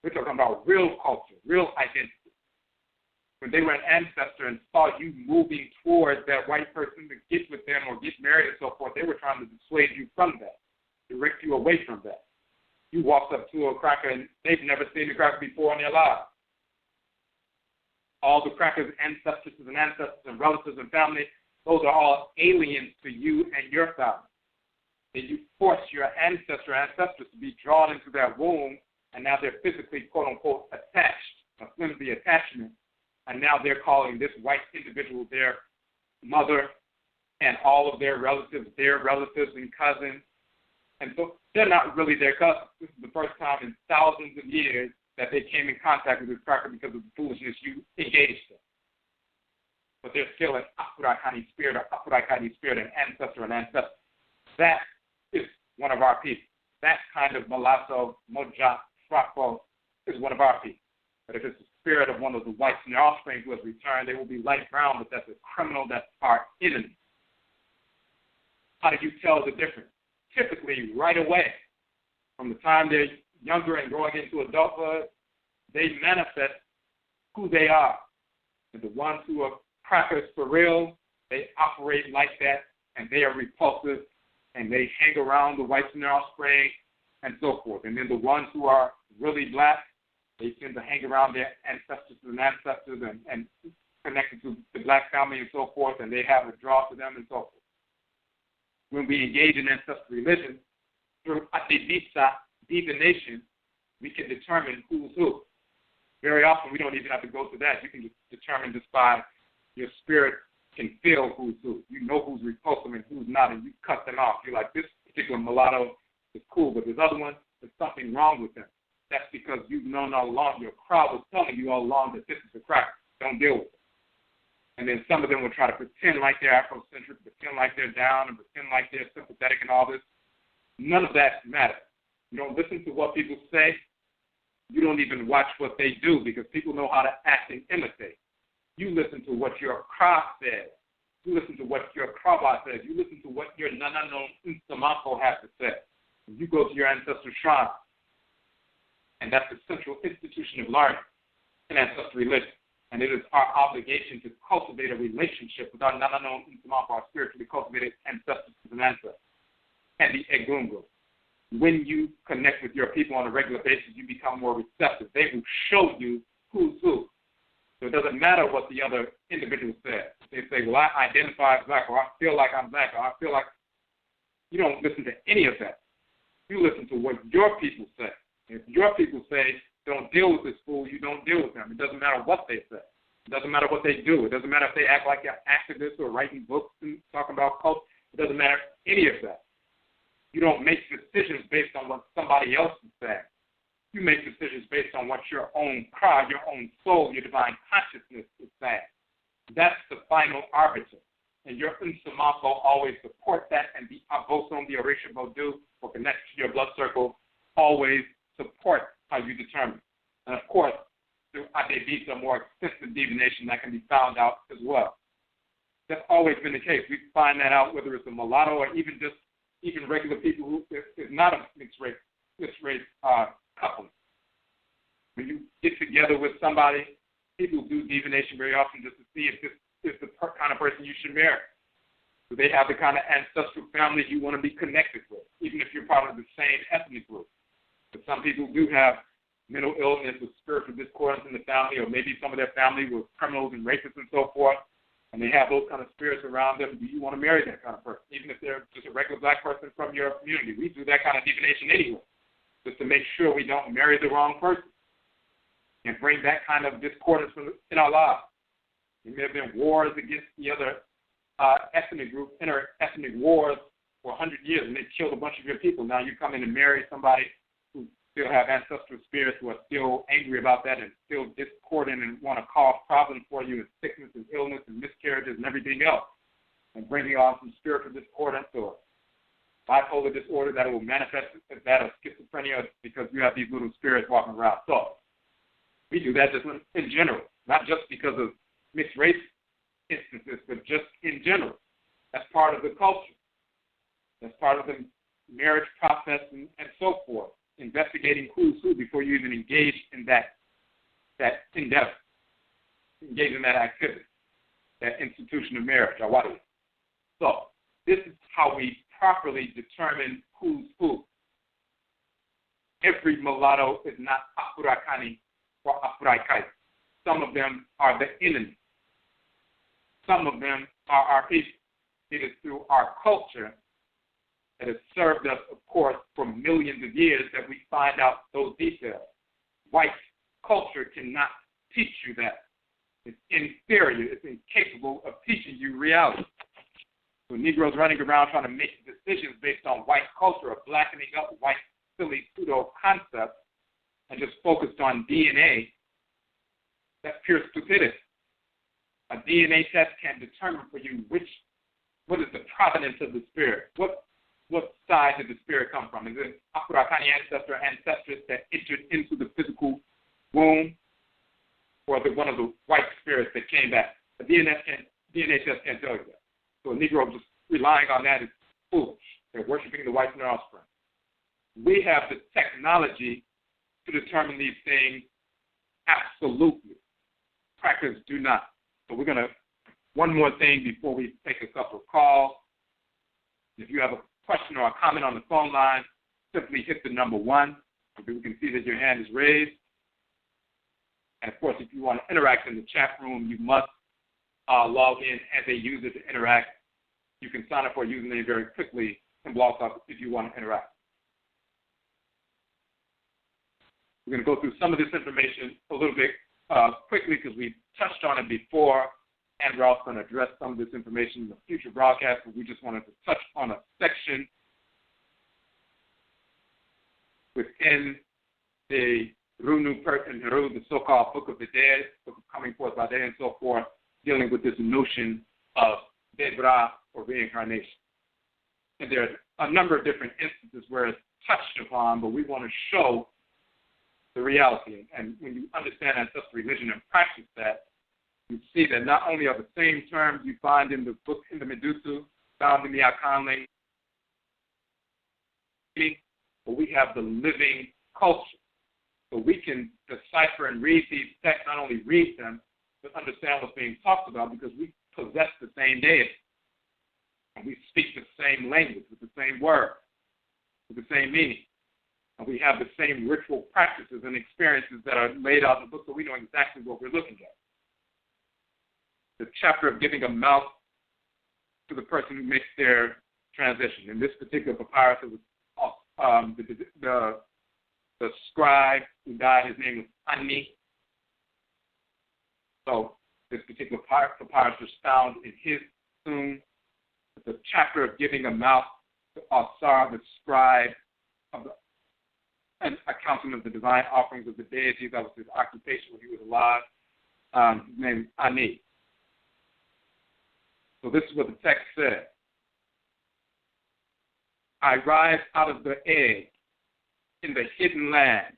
We're talking about real culture, real identity. When they were an ancestor and saw you moving towards that white person to get with them or get married and so forth, they were trying to dissuade you from that, direct you away from that. You walked up to a cracker and they've never seen a cracker before in their lives. All the crackers, ancestors and relatives and family, those are all aliens to you and your family. And you force your ancestor or ancestress to be drawn into that womb, and now they're physically, quote-unquote, attached, a flimsy attachment, and now they're calling this white individual their mother and all of their relatives and cousins. And so they're not really their cousins. This is the first time in thousands of years that they came in contact with this cracker because of the foolishness you engaged in. But they're still an Afurakani spirit or Afuraitkaitnut spirit, an ancestor and ancestor. That is one of our people. That kind of mulatto, MOGYAFRAFO, is one of our people. But if it's the spirit of one of the whites and their offspring who has returned, they will be light brown, but that's a criminal, that's our enemy. How do you tell the difference? Typically, right away, from the time they're younger and growing into adulthood, they manifest who they are. And the ones who are crackers for real, they operate like that, and they are repulsive, and they hang around the whites and their offspring, and so forth. And then the ones who are really black, they tend to hang around their ancestors and connected to the black family and so forth, and they have a draw to them and so forth. When we engage in ancestral religion, through divination, we can determine who's who. Very often, we don't even have to go to that. You can just determine just by your spirit can feel who's who. You know who's repulsive and who's not, and you cut them off. You're like, this particular mulatto is cool, but this other one, there's something wrong with them. That's because you've known all along, your crowd was telling you all along that this is a cracker. Don't deal with it. And then some of them will try to pretend like they're Afrocentric, pretend like they're down, and pretend like they're sympathetic and all this. None of that matters. You don't listen to what people say. You don't even watch what they do because people know how to act and imitate. You listen to what your crowd says. You listen to what your crowd says. You listen to what your Nanano Instamako has to say. You go to your ancestral shrine. And that's the central institution of learning in ancestral religion. And it is our obligation to cultivate a relationship with our Nanano Instamako, our spiritually cultivated ancestors and ancestors, and the Egungu. When you connect with your people on a regular basis, you become more receptive. They will show you who's who. So it doesn't matter what the other individual says. They say, well, I identify as black, or I feel like I'm black, or I feel like... You don't listen to any of that. You listen to what your people say. If your people say, don't deal with this fool, you don't deal with them. It doesn't matter what they say. It doesn't matter what they do. It doesn't matter if they act like they're activists or writing books and talking about culture. It doesn't matter any of that. You don't make decisions based on what somebody else is saying. You make decisions based on what your own crowd, your own soul, your divine consciousness is saying. That's the final arbiter. And your Unsamako always support that, and the Abosom, the Orisha Bodu, or connect to your blood circle, always support how you determine. And of course, through Adevita, more extensive divination that can be found out as well. That's always been the case. We find that out whether it's a mulatto or even regular people who is not a mixed race couple. When you get together with somebody, people do divination very often just to see if this is the kind of person you should marry. Do they have the kind of ancestral family you want to be connected with, even if you're part of the same ethnic group? But some people do have mental illness or spiritual discordance in the family, or maybe some of their family were criminals and rapists and so forth, and they have those kind of spirits around them. Do you want to marry that kind of person, even if they're just a regular black person from your community? We do that kind of divination anyway, just to make sure we don't marry the wrong person and bring that kind of discordance in our lives. There may have been wars against the other ethnic group, inter-ethnic wars for 100 years, and they killed a bunch of your people. Now you come in and marry somebody who still have ancestral spirits who are still angry about that and still discordant and want to cause problems for you, and sickness and illness and miscarriages and everything else, and bringing on some spiritual discordance or bipolar disorder that will manifest as that of schizophrenia because you have these little spirits walking around. So we do that just in general, not just because of mixed race instances, but just in general. That's part of the culture. That's part of the marriage process and so forth, investigating who's who before you even engage in that endeavor, engage in that activity, that institution of marriage, awadi. So this is how we properly determine who's who. Every mulatto is not Afurakani or Afuraitkaitnut. Some of them are the enemy. Some of them are our people. It is through our culture that has served us, of course, for millions of years that we find out those details. White culture cannot teach you that. It's inferior. It's incapable of teaching you reality. So Negroes running around trying to make decisions based on white culture or blackening up white silly pseudo concepts and just focused on DNA, that's pure stupidity. A DNA test can determine for you what is the provenance of the spirit. What side did the spirit come from? Is it Afurakani ancestor or ancestress that entered into the physical womb? Or is it one of the white spirits that came back? A DNA test can't tell you that. So a Negro just relying on that is foolish. They're worshiping the whites and their offspring. We have the technology to determine these things absolutely. Crackers do not. So we're going to, one more thing before we take a couple of calls. If you have a question or a comment on the phone line, simply hit the number 1 so we can see that your hand is raised. And, of course, if you want to interact in the chat room, you must log in as a user to interact. You can sign up for a username very quickly in Blog Talk if you want to interact. We're going to go through some of this information a little bit quickly because we touched on it before, and we're also going to address some of this information in the future broadcast, but we just wanted to touch on a section within the Runu Pertin Heru, the so-called Book of the Dead, Book of Coming Forth by Day and so forth, dealing with this notion of BEBRA or reincarnation. And there's a number of different instances where it's touched upon, but we want to show the reality. And when you understand ancestral religion and practice that, you see that not only are the same terms you find in the book, in the Medusa, found in the Akanle, but we have the living culture. So we can decipher and read these texts, not only read them, but understand what's being talked about because we possess the same deity. And we speak the same language with the same word, with the same meaning. And we have the same ritual practices and experiences that are laid out in the book, so we know exactly what we're looking at. The chapter of giving a mouth to the person who makes their transition. In this particular papyrus, it was the scribe who died. His name was Ani. So this particular papyrus was found in his tomb. The chapter of giving a mouth to Asar, the scribe of the an accountant of the divine offerings of the deities. That was his occupation when he was alive. His name is Ani. So this is what the text said. I rise out of the egg in the hidden land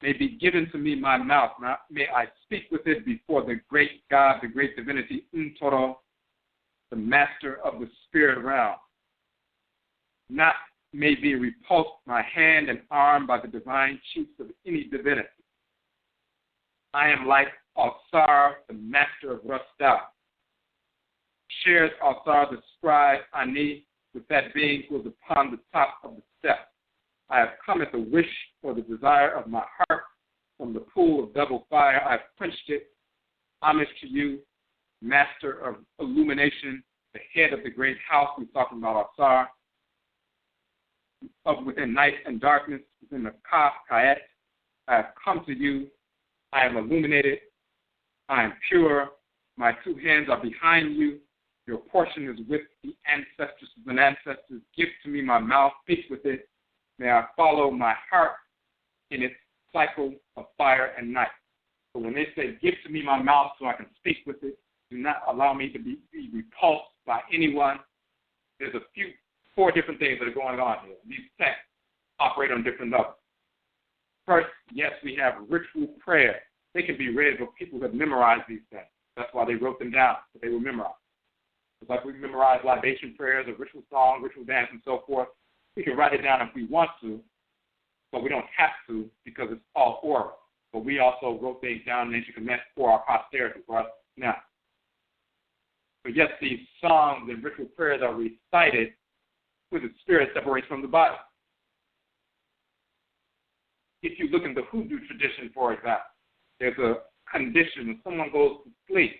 may be given to me my mouth. May I speak with it before the great God, the great divinity, Untoro, the master of the spirit realm. Not may be repulsed my hand and arm by the divine chiefs of any divinity. I am like Alsar, the master of Rasta. Shares Alsar, the scribe, Ani, with that being who is upon the top of the steps. I have come at the wish or the desire of my heart from the pool of double fire. I have quenched it. Homage to you, master of illumination, the head of the great house. We're talking about Alsar. Of within night and darkness, within the Kaf, Kayet. I have come to you. I am illuminated. I am pure. My two hands are behind you. Your portion is with the ancestors and ancestors. Give to me my mouth. Speak with it. May I follow my heart in its cycle of fire and night. So when they say, give to me my mouth so I can speak with it, do not allow me to be repulsed by anyone. There's four different things that are going on here. These texts operate on different levels. First, yes, we have ritual prayer. They can be read, but people have memorized these things. That's why they wrote them down, but they were memorized. It's like we memorize libation prayers, or ritual song, ritual dance, and so forth. We can write it down if we want to, but we don't have to because it's all oral. But we also wrote things down in ancient Kemet for our posterity, for us now. So yes, these songs and ritual prayers are recited where the spirit separates from the body. If you look in the Hoodoo tradition, for example, there's a condition when someone goes to sleep,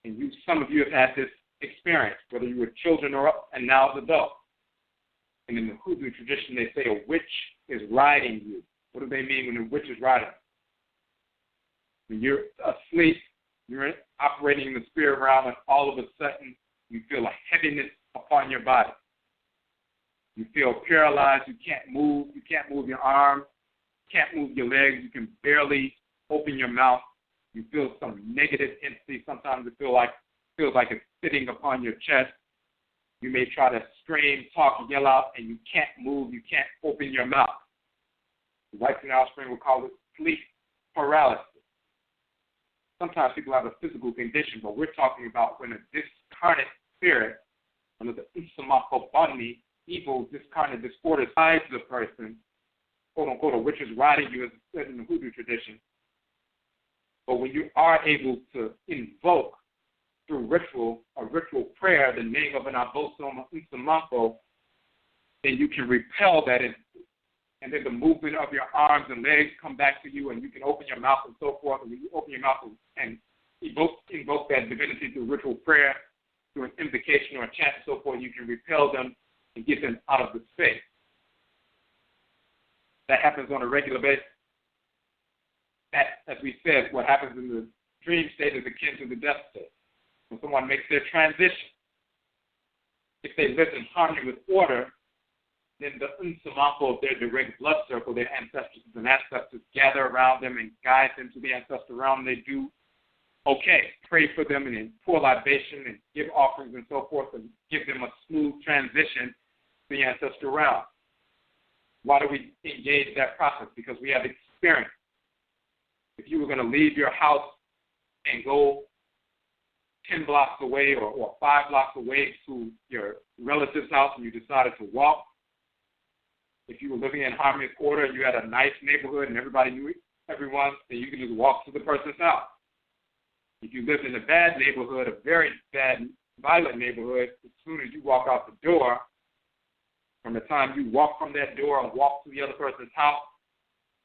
and some of you have had this experience, whether you were children and now as adults. And in the Hoodoo tradition, they say a witch is riding you. What do they mean when a witch is riding? When you're asleep, you're operating in the spirit realm, and all of a sudden, you feel a heaviness upon your body. You feel paralyzed. You can't move. You can't move your arms. You can't move your legs. You can barely open your mouth. You feel some negative entity. Sometimes it feels like it's sitting upon your chest. You may try to scream, talk, yell out, and you can't move. You can't open your mouth. The whites and offspring will call it sleep paralysis. Sometimes people have a physical condition, but we're talking about when a discarnate spirit, under the Usamako Bani, evil, discarnate disorder, sides the person, quote unquote, a witch is riding you, as it said in the Hoodoo tradition. But when you are able to invoke through a ritual prayer, the name of an Abosoma Usamako, then you can repel that entity. And then the movement of your arms and legs come back to you, and you can open your mouth and so forth. And when you open your mouth and invoke that divinity through ritual prayer, through an invocation or a chant and so forth, you can repel them and get them out of the space. That happens on a regular basis. That, as we said, what happens in the dream state is akin to the death state. When someone makes their transition, if they live in harmony with order, then the Unsamako of their direct blood circle, their ancestors and ancestors, gather around them and guide them to the ancestral realm. They do okay, pray for them and then pour libation and give offerings and so forth and give them a smooth transition to the ancestral realm. Why do we engage that process? Because we have experience. If you were going to leave your house and go 10 blocks away or 5 blocks away to your relative's house and you decided to walk, if you were living in harmony and order and you had a nice neighborhood and everybody knew everyone, then you could just walk to the person's house. If you lived in a bad neighborhood, a very bad, violent neighborhood, as soon as you walk out the door, from the time you walk from that door and walk to the other person's house,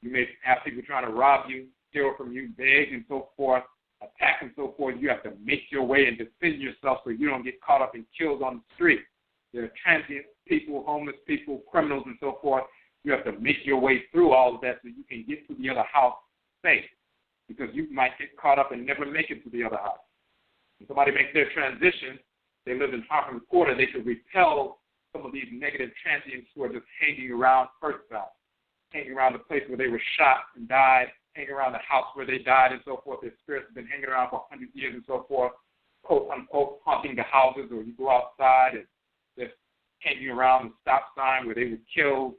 you may have people trying to rob you, steal from you, beg and so forth, attack and so forth. You have to make your way and defend yourself so you don't get caught up and killed on the street. There are transient people, homeless people, criminals, and so forth. You have to make your way through all of that so you can get to the other house safe, because you might get caught up and never make it to the other house. When somebody makes their transition, they live in harmony with order, they should repel some of these negative transients who are just hanging around Earthbound, hanging around the place where they were shot and died, hanging around the house where they died and so forth. Their spirits have been hanging around for 100 years and so forth, quote unquote, haunting the houses, or you go outside and just hanging around the stop sign where they were killed,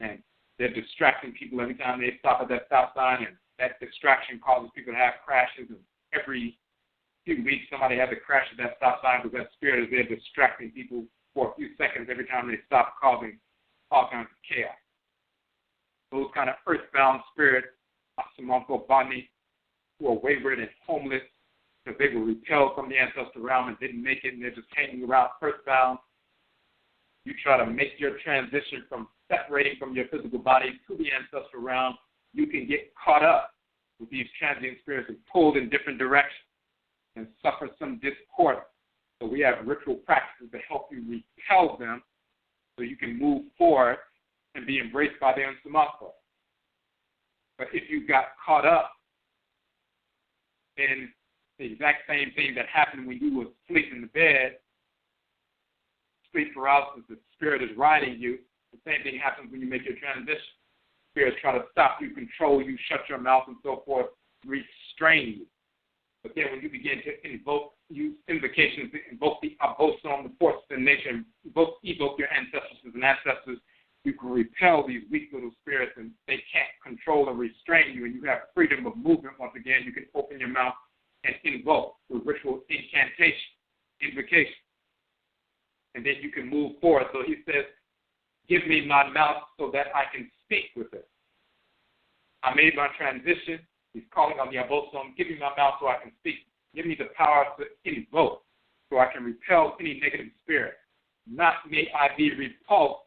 and They're distracting people every time they stop at that stop sign, and that distraction causes people to have crashes. And every few weeks, somebody has a crash at that stop sign because that spirit is there distracting people for a few seconds every time they stop, causing all kinds of chaos. Those kind of earthbound spirits are Samanko Bani, who are wayward and homeless because they were repelled from the ancestral realm and didn't make it, and they're just hanging around earthbound. You try to make your transition from separating from your physical body to the ancestral realm, you can get caught up with these transient spirits and pulled in different directions and suffer some discord. So we have ritual practices to help you repel them so you can move forward and be embraced by them in Samatha. But if you got caught up in the exact same thing that happened when you were asleep in the bed, sleep paralysis, the spirit is riding you, the same thing happens when you make your transition. Spirits try to stop you, control you, shut your mouth, and so forth, restrain you. But then when you begin to use invocations, invoke the abosom, the forces in nature, evoke your ancestors and ancestors, you can repel these weak little spirits, and they can't control or restrain you, and you have freedom of movement. Once again, you can open your mouth and invoke with ritual incantation, invocation. And then you can move forward. So he says, give me my mouth so that I can speak with it. I made my transition. He's calling on the abosom. Give me my mouth so I can speak. Give me the power to invoke so I can repel any negative spirit. Not may I be repulsed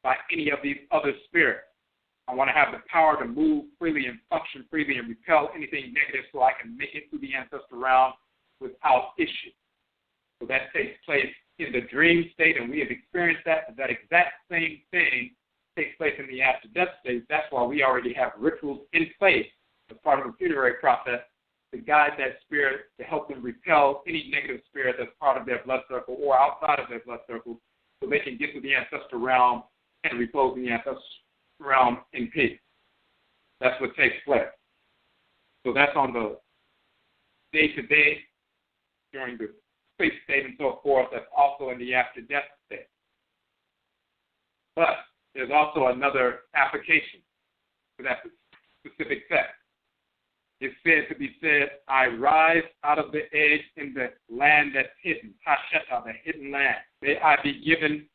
by any of these other spirits. I want to have the power to move freely and function freely and repel anything negative so I can make it through the ancestral realm without issue. So that takes place in the dream state, and we have experienced that. That exact same thing takes place in the after-death state. That's why we already have rituals in place as part of the funerary process to guide that spirit, to help them repel any negative spirit that's part of their blood circle or outside of their blood circle so they can get to the ancestral realm and repose in the ancestral realm in peace. That's what takes place. So that's on the day-to-day, during the sleep state and so forth. That's also in the after-death state. But there's also another application for that specific text. It's said to be said, I rise out of the edge in the land that's hidden, Hasheta, the hidden land. May I be given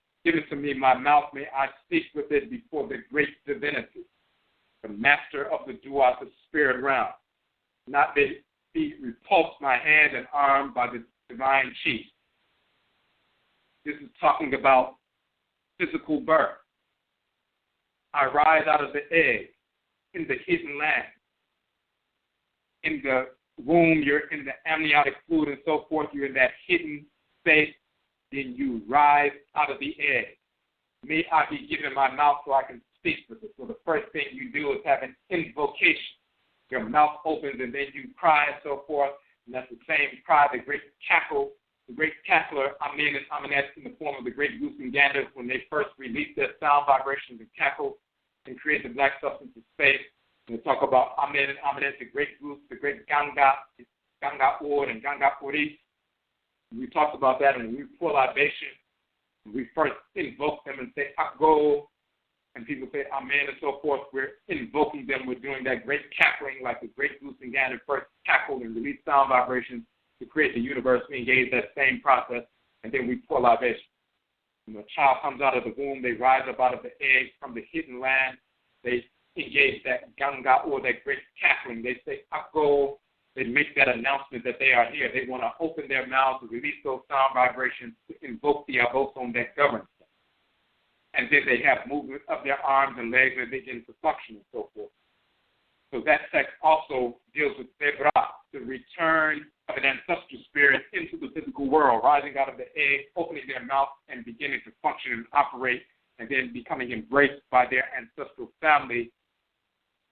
to me my mouth, may I speak with it before the great divinity, the master of the duat, the spirit realm. Not may be repulsed my hand and arm by the divine chief. This is talking about physical birth. I rise out of the egg in the hidden land. In the womb, you're in the amniotic fluid and so forth, you're in that hidden state, then you rise out of the egg. May I be given my mouth so I can speak with it. So the first thing you do is have an invocation. Your mouth opens and then you cry and so forth, and that's the same cry, the great cackle, the great cackler, Amen and Amenet, in the form of the great goose and gander, when they first release their sound vibrations and cackle and create the black substance of space. And we talk about Amen and Amenet, the great goose, the great Ganga, Ganga Ur and Ganga Uri. We talked about that, and we pour libation. We first invoke them and say, Akgo, and people say Amen and so forth. We're invoking them. We're doing that great cackling like the great goose and gander first cackle and release sound vibrations to create the universe. We engage that same process, and then we pour libation. When a child comes out of the womb, they rise up out of the egg from the hidden land. They engage that Ganga or that great cackling. They say Akgo. They make that announcement that they are here. They want to open their mouths to release those sound vibrations to invoke the abosom that governs them. And then they have movement of their arms and legs and they begin to function and so forth. So that text also deals with BEBRA, the return of an ancestral spirit into the physical world, rising out of the egg, opening their mouth and beginning to function and operate, and then becoming embraced by their ancestral family.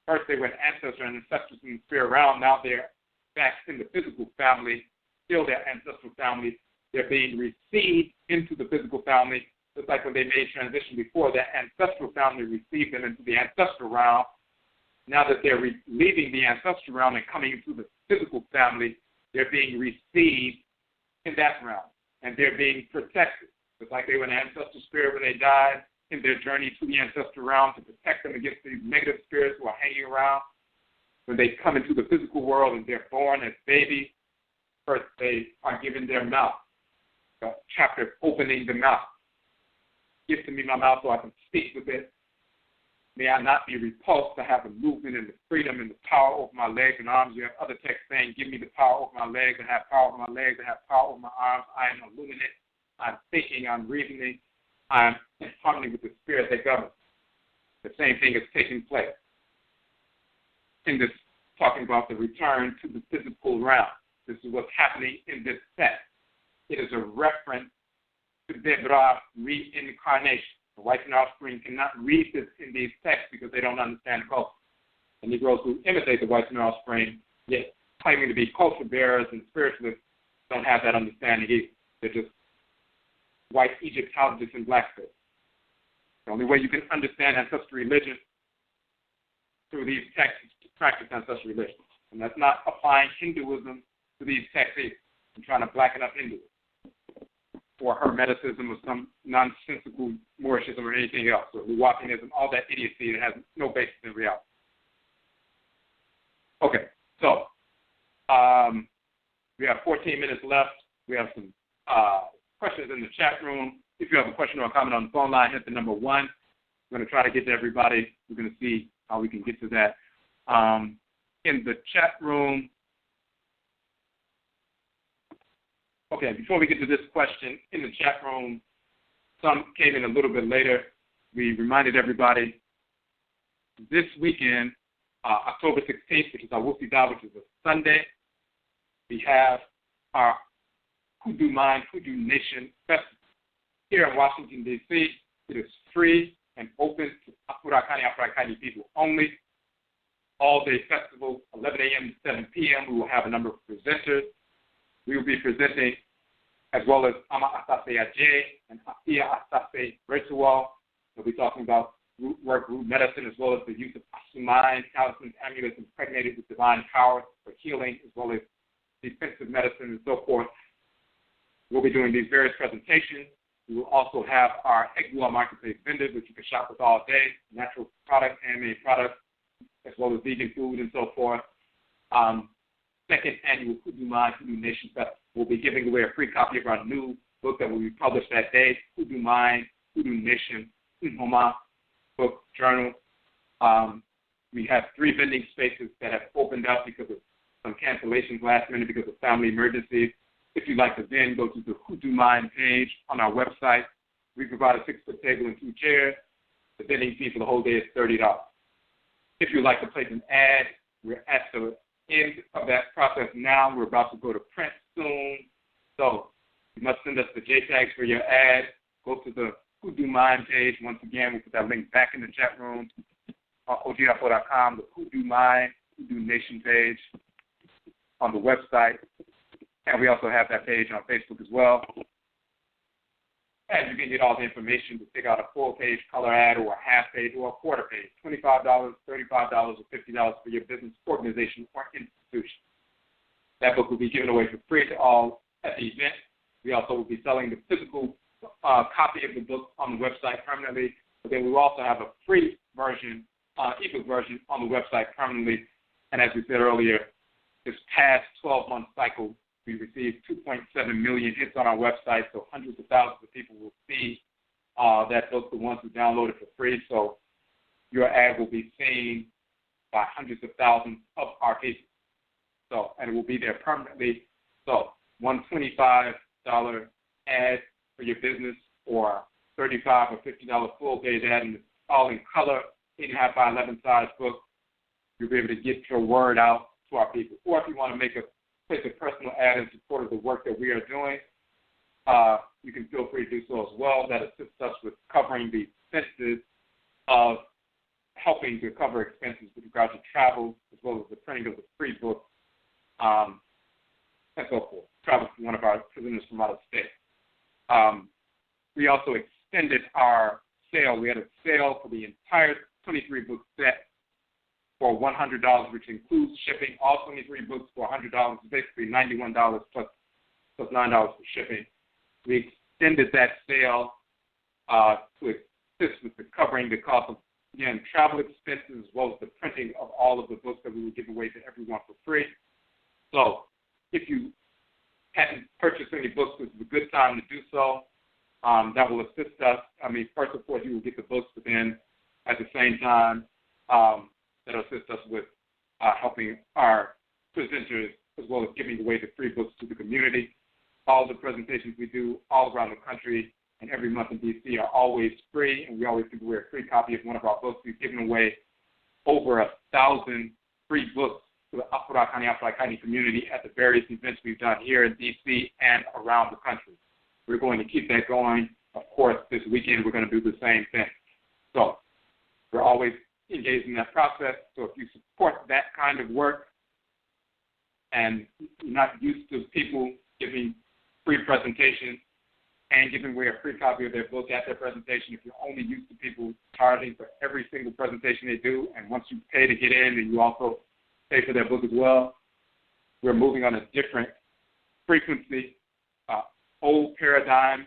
First they were ancestors and ancestors in the spirit realm. Now they're back in the physical family, still their ancestral family. They're being received into the physical family, just like when they made transition before, their ancestral family received them into the ancestral realm. Now that they're leaving the ancestral realm and coming into the physical family, they're being received in that realm, and they're being protected. Just like they were an ancestral spirit when they died, in their journey to the ancestral realm to protect them against these negative spirits who are hanging around. When they come into the physical world and they're born as babies, first they are given their mouth. The chapter opening the mouth. Give to me my mouth so I can speak with it. May I not be repulsed to have the movement and the freedom and the power over my legs and arms. You have other texts saying, give me the power over my legs, and have power over my legs, and have power over my arms. I am illuminate. I'm thinking, I'm reasoning. I'm in harmony with the spirit that governs. The same thing is taking place. In this, talking about the return to the physical realm. This is what's happening in this text. It is a reference to BEBRA, reincarnation. The whites and offspring cannot read this in these texts because they don't understand the culture. The Negroes who imitate the whites and offspring, yet claiming to be culture bearers and spiritualists, don't have that understanding either. They're just white Egyptologists and blackface. The only way you can understand ancestral religion through these texts is to practice ancestral religion. And that's not applying Hinduism to these texts either. I'm trying to blacken up Hinduism or Hermeticism or some nonsensical moorishism or anything else, or Luwapianism, all that idiocy that has no basis in reality. Okay, so we have 14 minutes left. We have some questions in the chat room. If you have a question or a comment on the phone line, hit the number 1. We're going to try to get to everybody. We're going to see how we can get to that. In the chat room, okay, before we get to this question, in the chat room, some came in a little bit later. We reminded everybody this weekend, October 16th, which is our Wusidah, which is a Sunday, we have our Hoodoo Mind, Hoodoo Nation Festival here in Washington, D.C. It is free and open to Afurakani, Afuraitkaitnit people only. All-day festival, 11 a.m. to 7 p.m. We will have a number of presenters. We will be presenting, as well as Ama Asase Ajay and Afia Asase Ritual. We'll be talking about root work, root medicine, as well as the use of Asumine, talismans, amulets, impregnated with divine power for healing, as well as defensive medicine and so forth. We'll be doing these various presentations. We will also have our Egua Marketplace vendors, which you can shop with all day, natural products, handmade products, as well as vegan food and so forth. Second annual Hoodoo Mind, Hoodoo Nation Festival. We'll be giving away a free copy of our new book that will be published that day, Hoodoo Mind, Hoodoo Nation, Homa book, journal. We have 3 vending spaces that have opened up because of some cancellations last minute because of family emergencies. If you'd like to vend, go to the Hoodoo Mind page on our website. We provide a 6-foot table and 2 chairs. The vending fee for the whole day is $30. If you'd like to place an ad, we're at the end of that process now. We're about to go to print soon. So you must send us the JTAGs for your ad. Go to the Hoodoo Mind page. Once again, we'll put that link back in the chat room on ODWIRA.com, the Hoodoo Mind, Hoodoo Nation page on the website. And we also have that page on Facebook as well. And you can get all the information to pick out a full-page color ad or a half-page or a quarter page, $25, $35, or $50 for your business, organization, or institution. That book will be given away for free to all at the event. We also will be selling the physical copy of the book on the website permanently, but then we will also have a free version, ebook version on the website permanently. And as we said earlier, this past 12-month cycle, we received 2.7 million hits on our website, so hundreds of thousands of people will see that book, the ones who download it for free. So your ad will be seen by hundreds of thousands of our people. So, and it will be there permanently. So, $125 ad for your business, or $35 or $50 full-page ad, and it's all in color, 8.5 by 11 size book. You'll be able to get your word out to our people. Or if you want to place a personal ad in support of the work that we are doing, you can feel free to do so as well. That assists us with covering the expenses of helping to cover expenses with regard to travel, as well as the printing of the free book, and so forth. Travel from one of our prisoners from out of state. We also extended our sale. We had a sale for the entire 23-book set for $100, which includes shipping. All 23 books for $100, basically $91 plus $9 for shipping. We extended that sale to assist with the covering the cost of, again, travel expenses as well as the printing of all of the books that we will give away to everyone for free. So if you hadn't purchased any books, this is a good time to do so. That will assist us. I mean, first, of course, you will get the books, but then at the same time, that will assist us with helping our presenters as well as giving away the free books to the community. All the presentations we do all around the country and every month in D.C. are always free, and we always give away a free copy of one of our books. We've given away over 1,000 free books to the Afurakani, Afuraitkaitnit community at the various events we've done here in D.C. and around the country. We're going to keep that going. Of course, this weekend we're going to do the same thing. So we're always engaged in that process. So if you support that kind of work and you're not used to people giving free presentations and giving away a free copy of their book at their presentation, if you're only used to people charging for every single presentation they do, and once you pay to get in, then you also pay for their book as well, we're moving on a different frequency, old paradigm,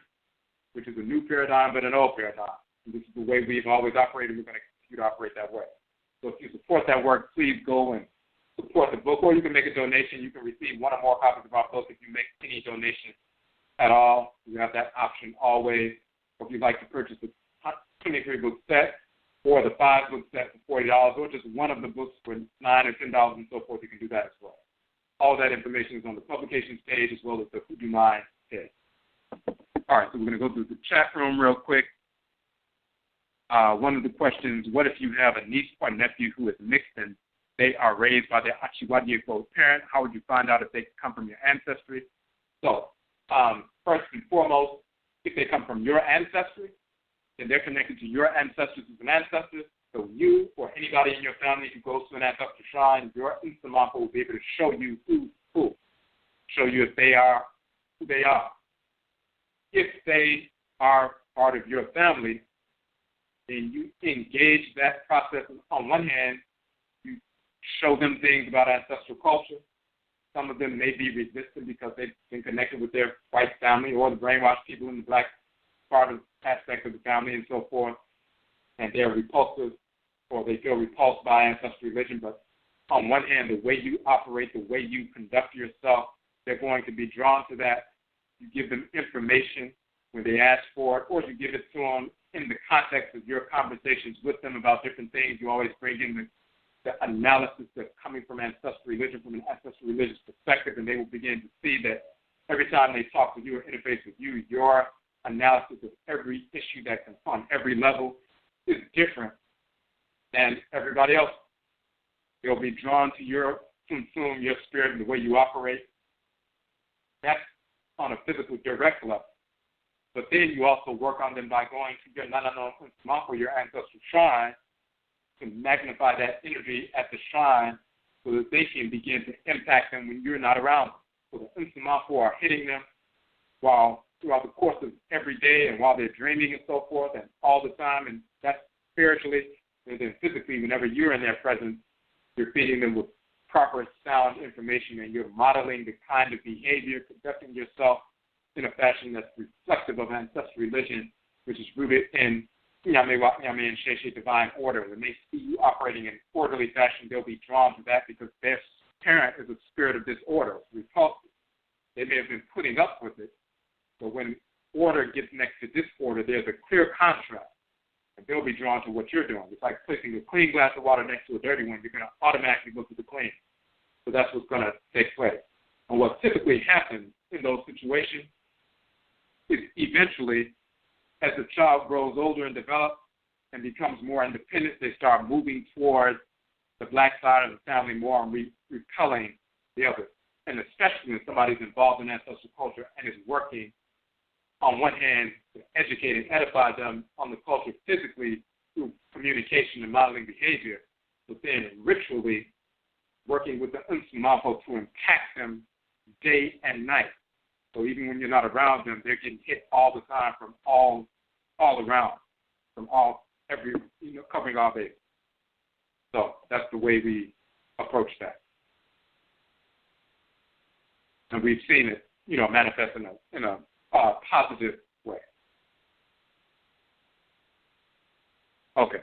which is a new paradigm, but an old paradigm. And this is the way we've always operated. We're going to continue to operate that way. So if you support that work, please go and support the book, or you can make a donation. You can receive one or more copies of our book if you make any donation at all. You have that option always. Or if you'd like to purchase the 23-book set or the 5-book set for $40, or just one of the books for $9 or $10 and so forth, you can do that as well. All that information is on the publications page as well as the Who Do Mine page. All right, so we're going to go through the chat room real quick. One of the questions, what if you have a niece or nephew who is mixed and they are raised by their Achiwadiyeko parent? How would you find out if they come from your ancestry? So, first and foremost, if they come from your ancestry, then they're connected to your ancestors as an ancestor. So you or anybody in your family who goes to an ancestral shrine, your Insamapa will be able to show you who, show you if they are who they are. If they are part of your family, then you engage that process. On one hand, you show them things about ancestral culture. Some of them may be resistant because they've been connected with their white family or the brainwashed people in the black part of aspect of the family and so forth, and they're repulsive or they feel repulsed by ancestral religion. But on one hand, the way you operate, the way you conduct yourself, they're going to be drawn to that. You give them information when they ask for it, or you give it to them in the context of your conversations with them about different things. You always bring in the analysis that's coming from ancestral religion, from an ancestral religious perspective, and they will begin to see that every time they talk with you or interface with you, your analysis of every issue that can, on every level, is different than everybody else. They'll be drawn to your spirit and the way you operate. That's on a physical, direct level. But then you also work on them by going to your or your ancestral shrine to magnify that energy at the shrine so that they can begin to impact them when you're not around them. So the Insamako are hitting them while throughout the course of every day and while they're dreaming and so forth and all the time, and that's spiritually. And then physically, whenever you're in their presence, you're feeding them with proper sound information and you're modeling the kind of behavior, conducting yourself in a fashion that's reflective of ancestral religion, which is rooted in Nyame and Sheshe divine order. When they see you operating in orderly fashion, they'll be drawn to that because their parent is a spirit of disorder, repulsive. They may have been putting up with it, but when order gets next to disorder, there's a clear contrast, and they'll be drawn to what you're doing. It's like placing a clean glass of water next to a dirty one. You're going to automatically look at the clean. So that's what's going to take place. And what typically happens in those situations is eventually, as the child grows older and develops and becomes more independent, they start moving towards the black side of the family more and repelling the other. And especially when somebody's involved in ancestral culture and is working, on one hand, to educate and edify them on the culture physically through communication and modeling behavior, but then ritually working with the Unsumapo to impact them day and night. So even when you're not around them, they're getting hit all the time from all around, from covering all bases. So that's the way we approach that. And we've seen it, manifest in a positive way. Okay.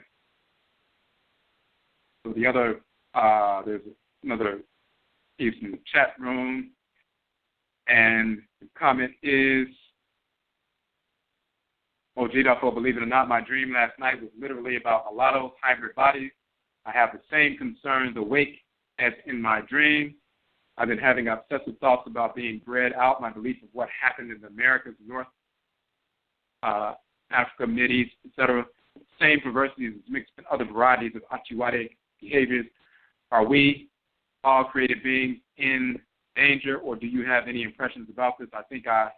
So the other, there's another piece in the chat room, and the comment is, ODWIRA, believe it or not, my dream last night was literally about mulatto hybrid bodies. I have the same concerns awake as in my dream. I've been having obsessive thoughts about being bred out, my belief of what happened in the Americas, North Africa, Mideast, etc. Same perversities as mixed in other varieties of Achuatic behaviors. Are we all created beings in danger, or do you have any impressions about this? I think I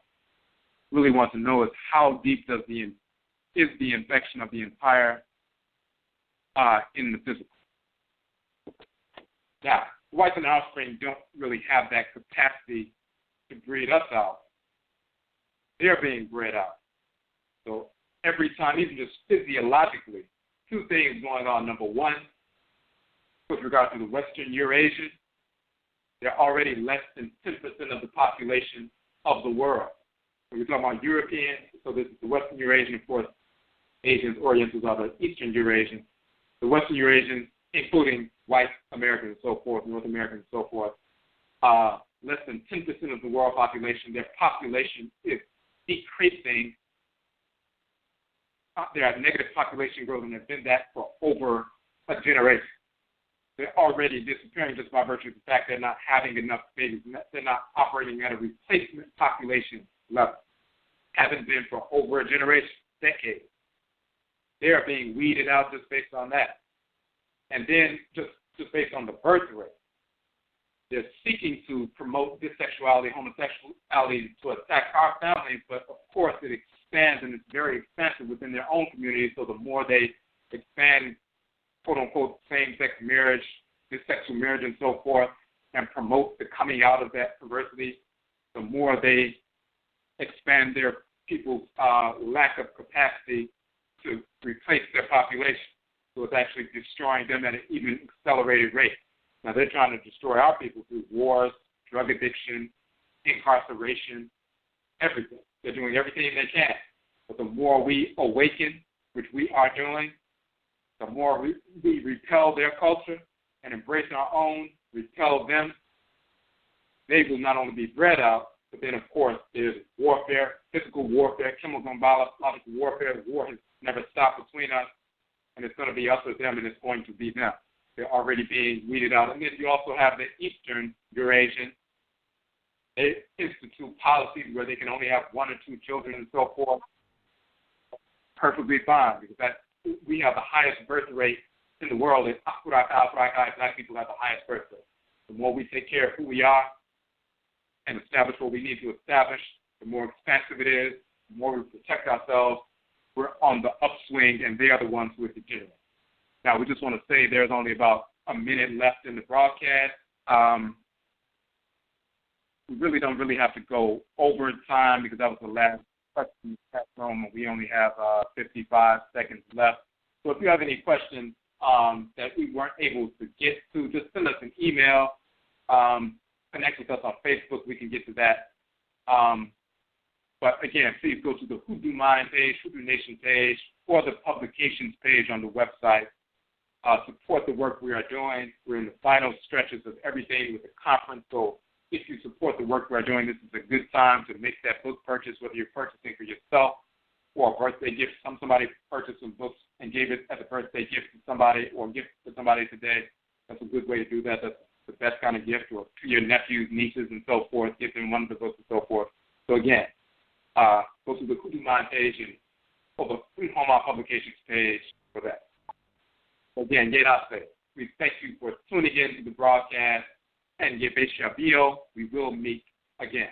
really want to know is how deep is the infection of the empire in the physical. Now, whites and offspring don't really have that capacity to breed us out. They're being bred out. So every time, even just physiologically, two things going on. Number one, with regard to the Western Eurasian, they're already less than 10% of the population of the world. So we're talking about Europeans, so this is the Western Eurasian, of course, Asians, Orientals are the Eastern Eurasians. The Western Eurasians, including white Americans and so forth, North Americans and so forth, less than 10% of the world population. Their population is decreasing. They're at negative population growth, and they've been that for over a generation. They're already disappearing just by virtue of the fact they're not having enough babies. They're not operating at a replacement population level. Haven't been for over a generation, decades. They are being weeded out just based on that. And then just based on the birth rate. They're seeking to promote bisexuality, homosexuality to attack our families, but of course it expands, and it's very expansive within their own community, so the more they expand, quote-unquote, same-sex marriage, bisexual marriage, and so forth, and promote the coming out of that perversity, the more they expand their people's lack of capacity to replace their population. So it's actually destroying them at an even accelerated rate. Now, they're trying to destroy our people through wars, drug addiction, incarceration, everything. They're doing everything they can. But the more we awaken, which we are doing, the more we repel their culture and embrace our own, repel them, they will not only be bred out, but then, of course, there's warfare, physical warfare, chemical and biological warfare. War has never stopped between us, and it's going to be us or them, and it's going to be them. They're already being weeded out. And then you also have the Eastern Eurasian. They institute policies where they can only have one or two children and so forth. Perfectly fine, because we have the highest birth rate in the world. In Afuraitkaitnut, black people have the highest birth rate. The more we take care of who we are and establish what we need to establish, the more expansive it is, the more we protect ourselves. We're on the upswing, and they are the ones who are degenerate. Now, we just want to say there's only about a minute left in the broadcast. We really don't have to go over time because that was the last question in the chat room, and we only have 55 seconds left. So if you have any questions that we weren't able to get to, just send us an email. Connect with us on Facebook. We can get to that. But again, please go to the Hoodoo Mind page, Hoodoo Nation page, or the publications page on the website. Support the work we are doing. We're in the final stretches of everything with the conference. So if you support the work we're doing, this is a good time to make that book purchase, whether you're purchasing for yourself or a birthday gift. Somebody purchased some books and gave it as a birthday gift to somebody or gift to somebody today. That's a good way to do that. That's the best kind of gift, or to your nephews, nieces, and so forth. Give them one of the books and so forth. So again, go to the Hoodoo Mind page and over Home Publications page for that. Again, we thank you for tuning in to the broadcast, and we will meet again.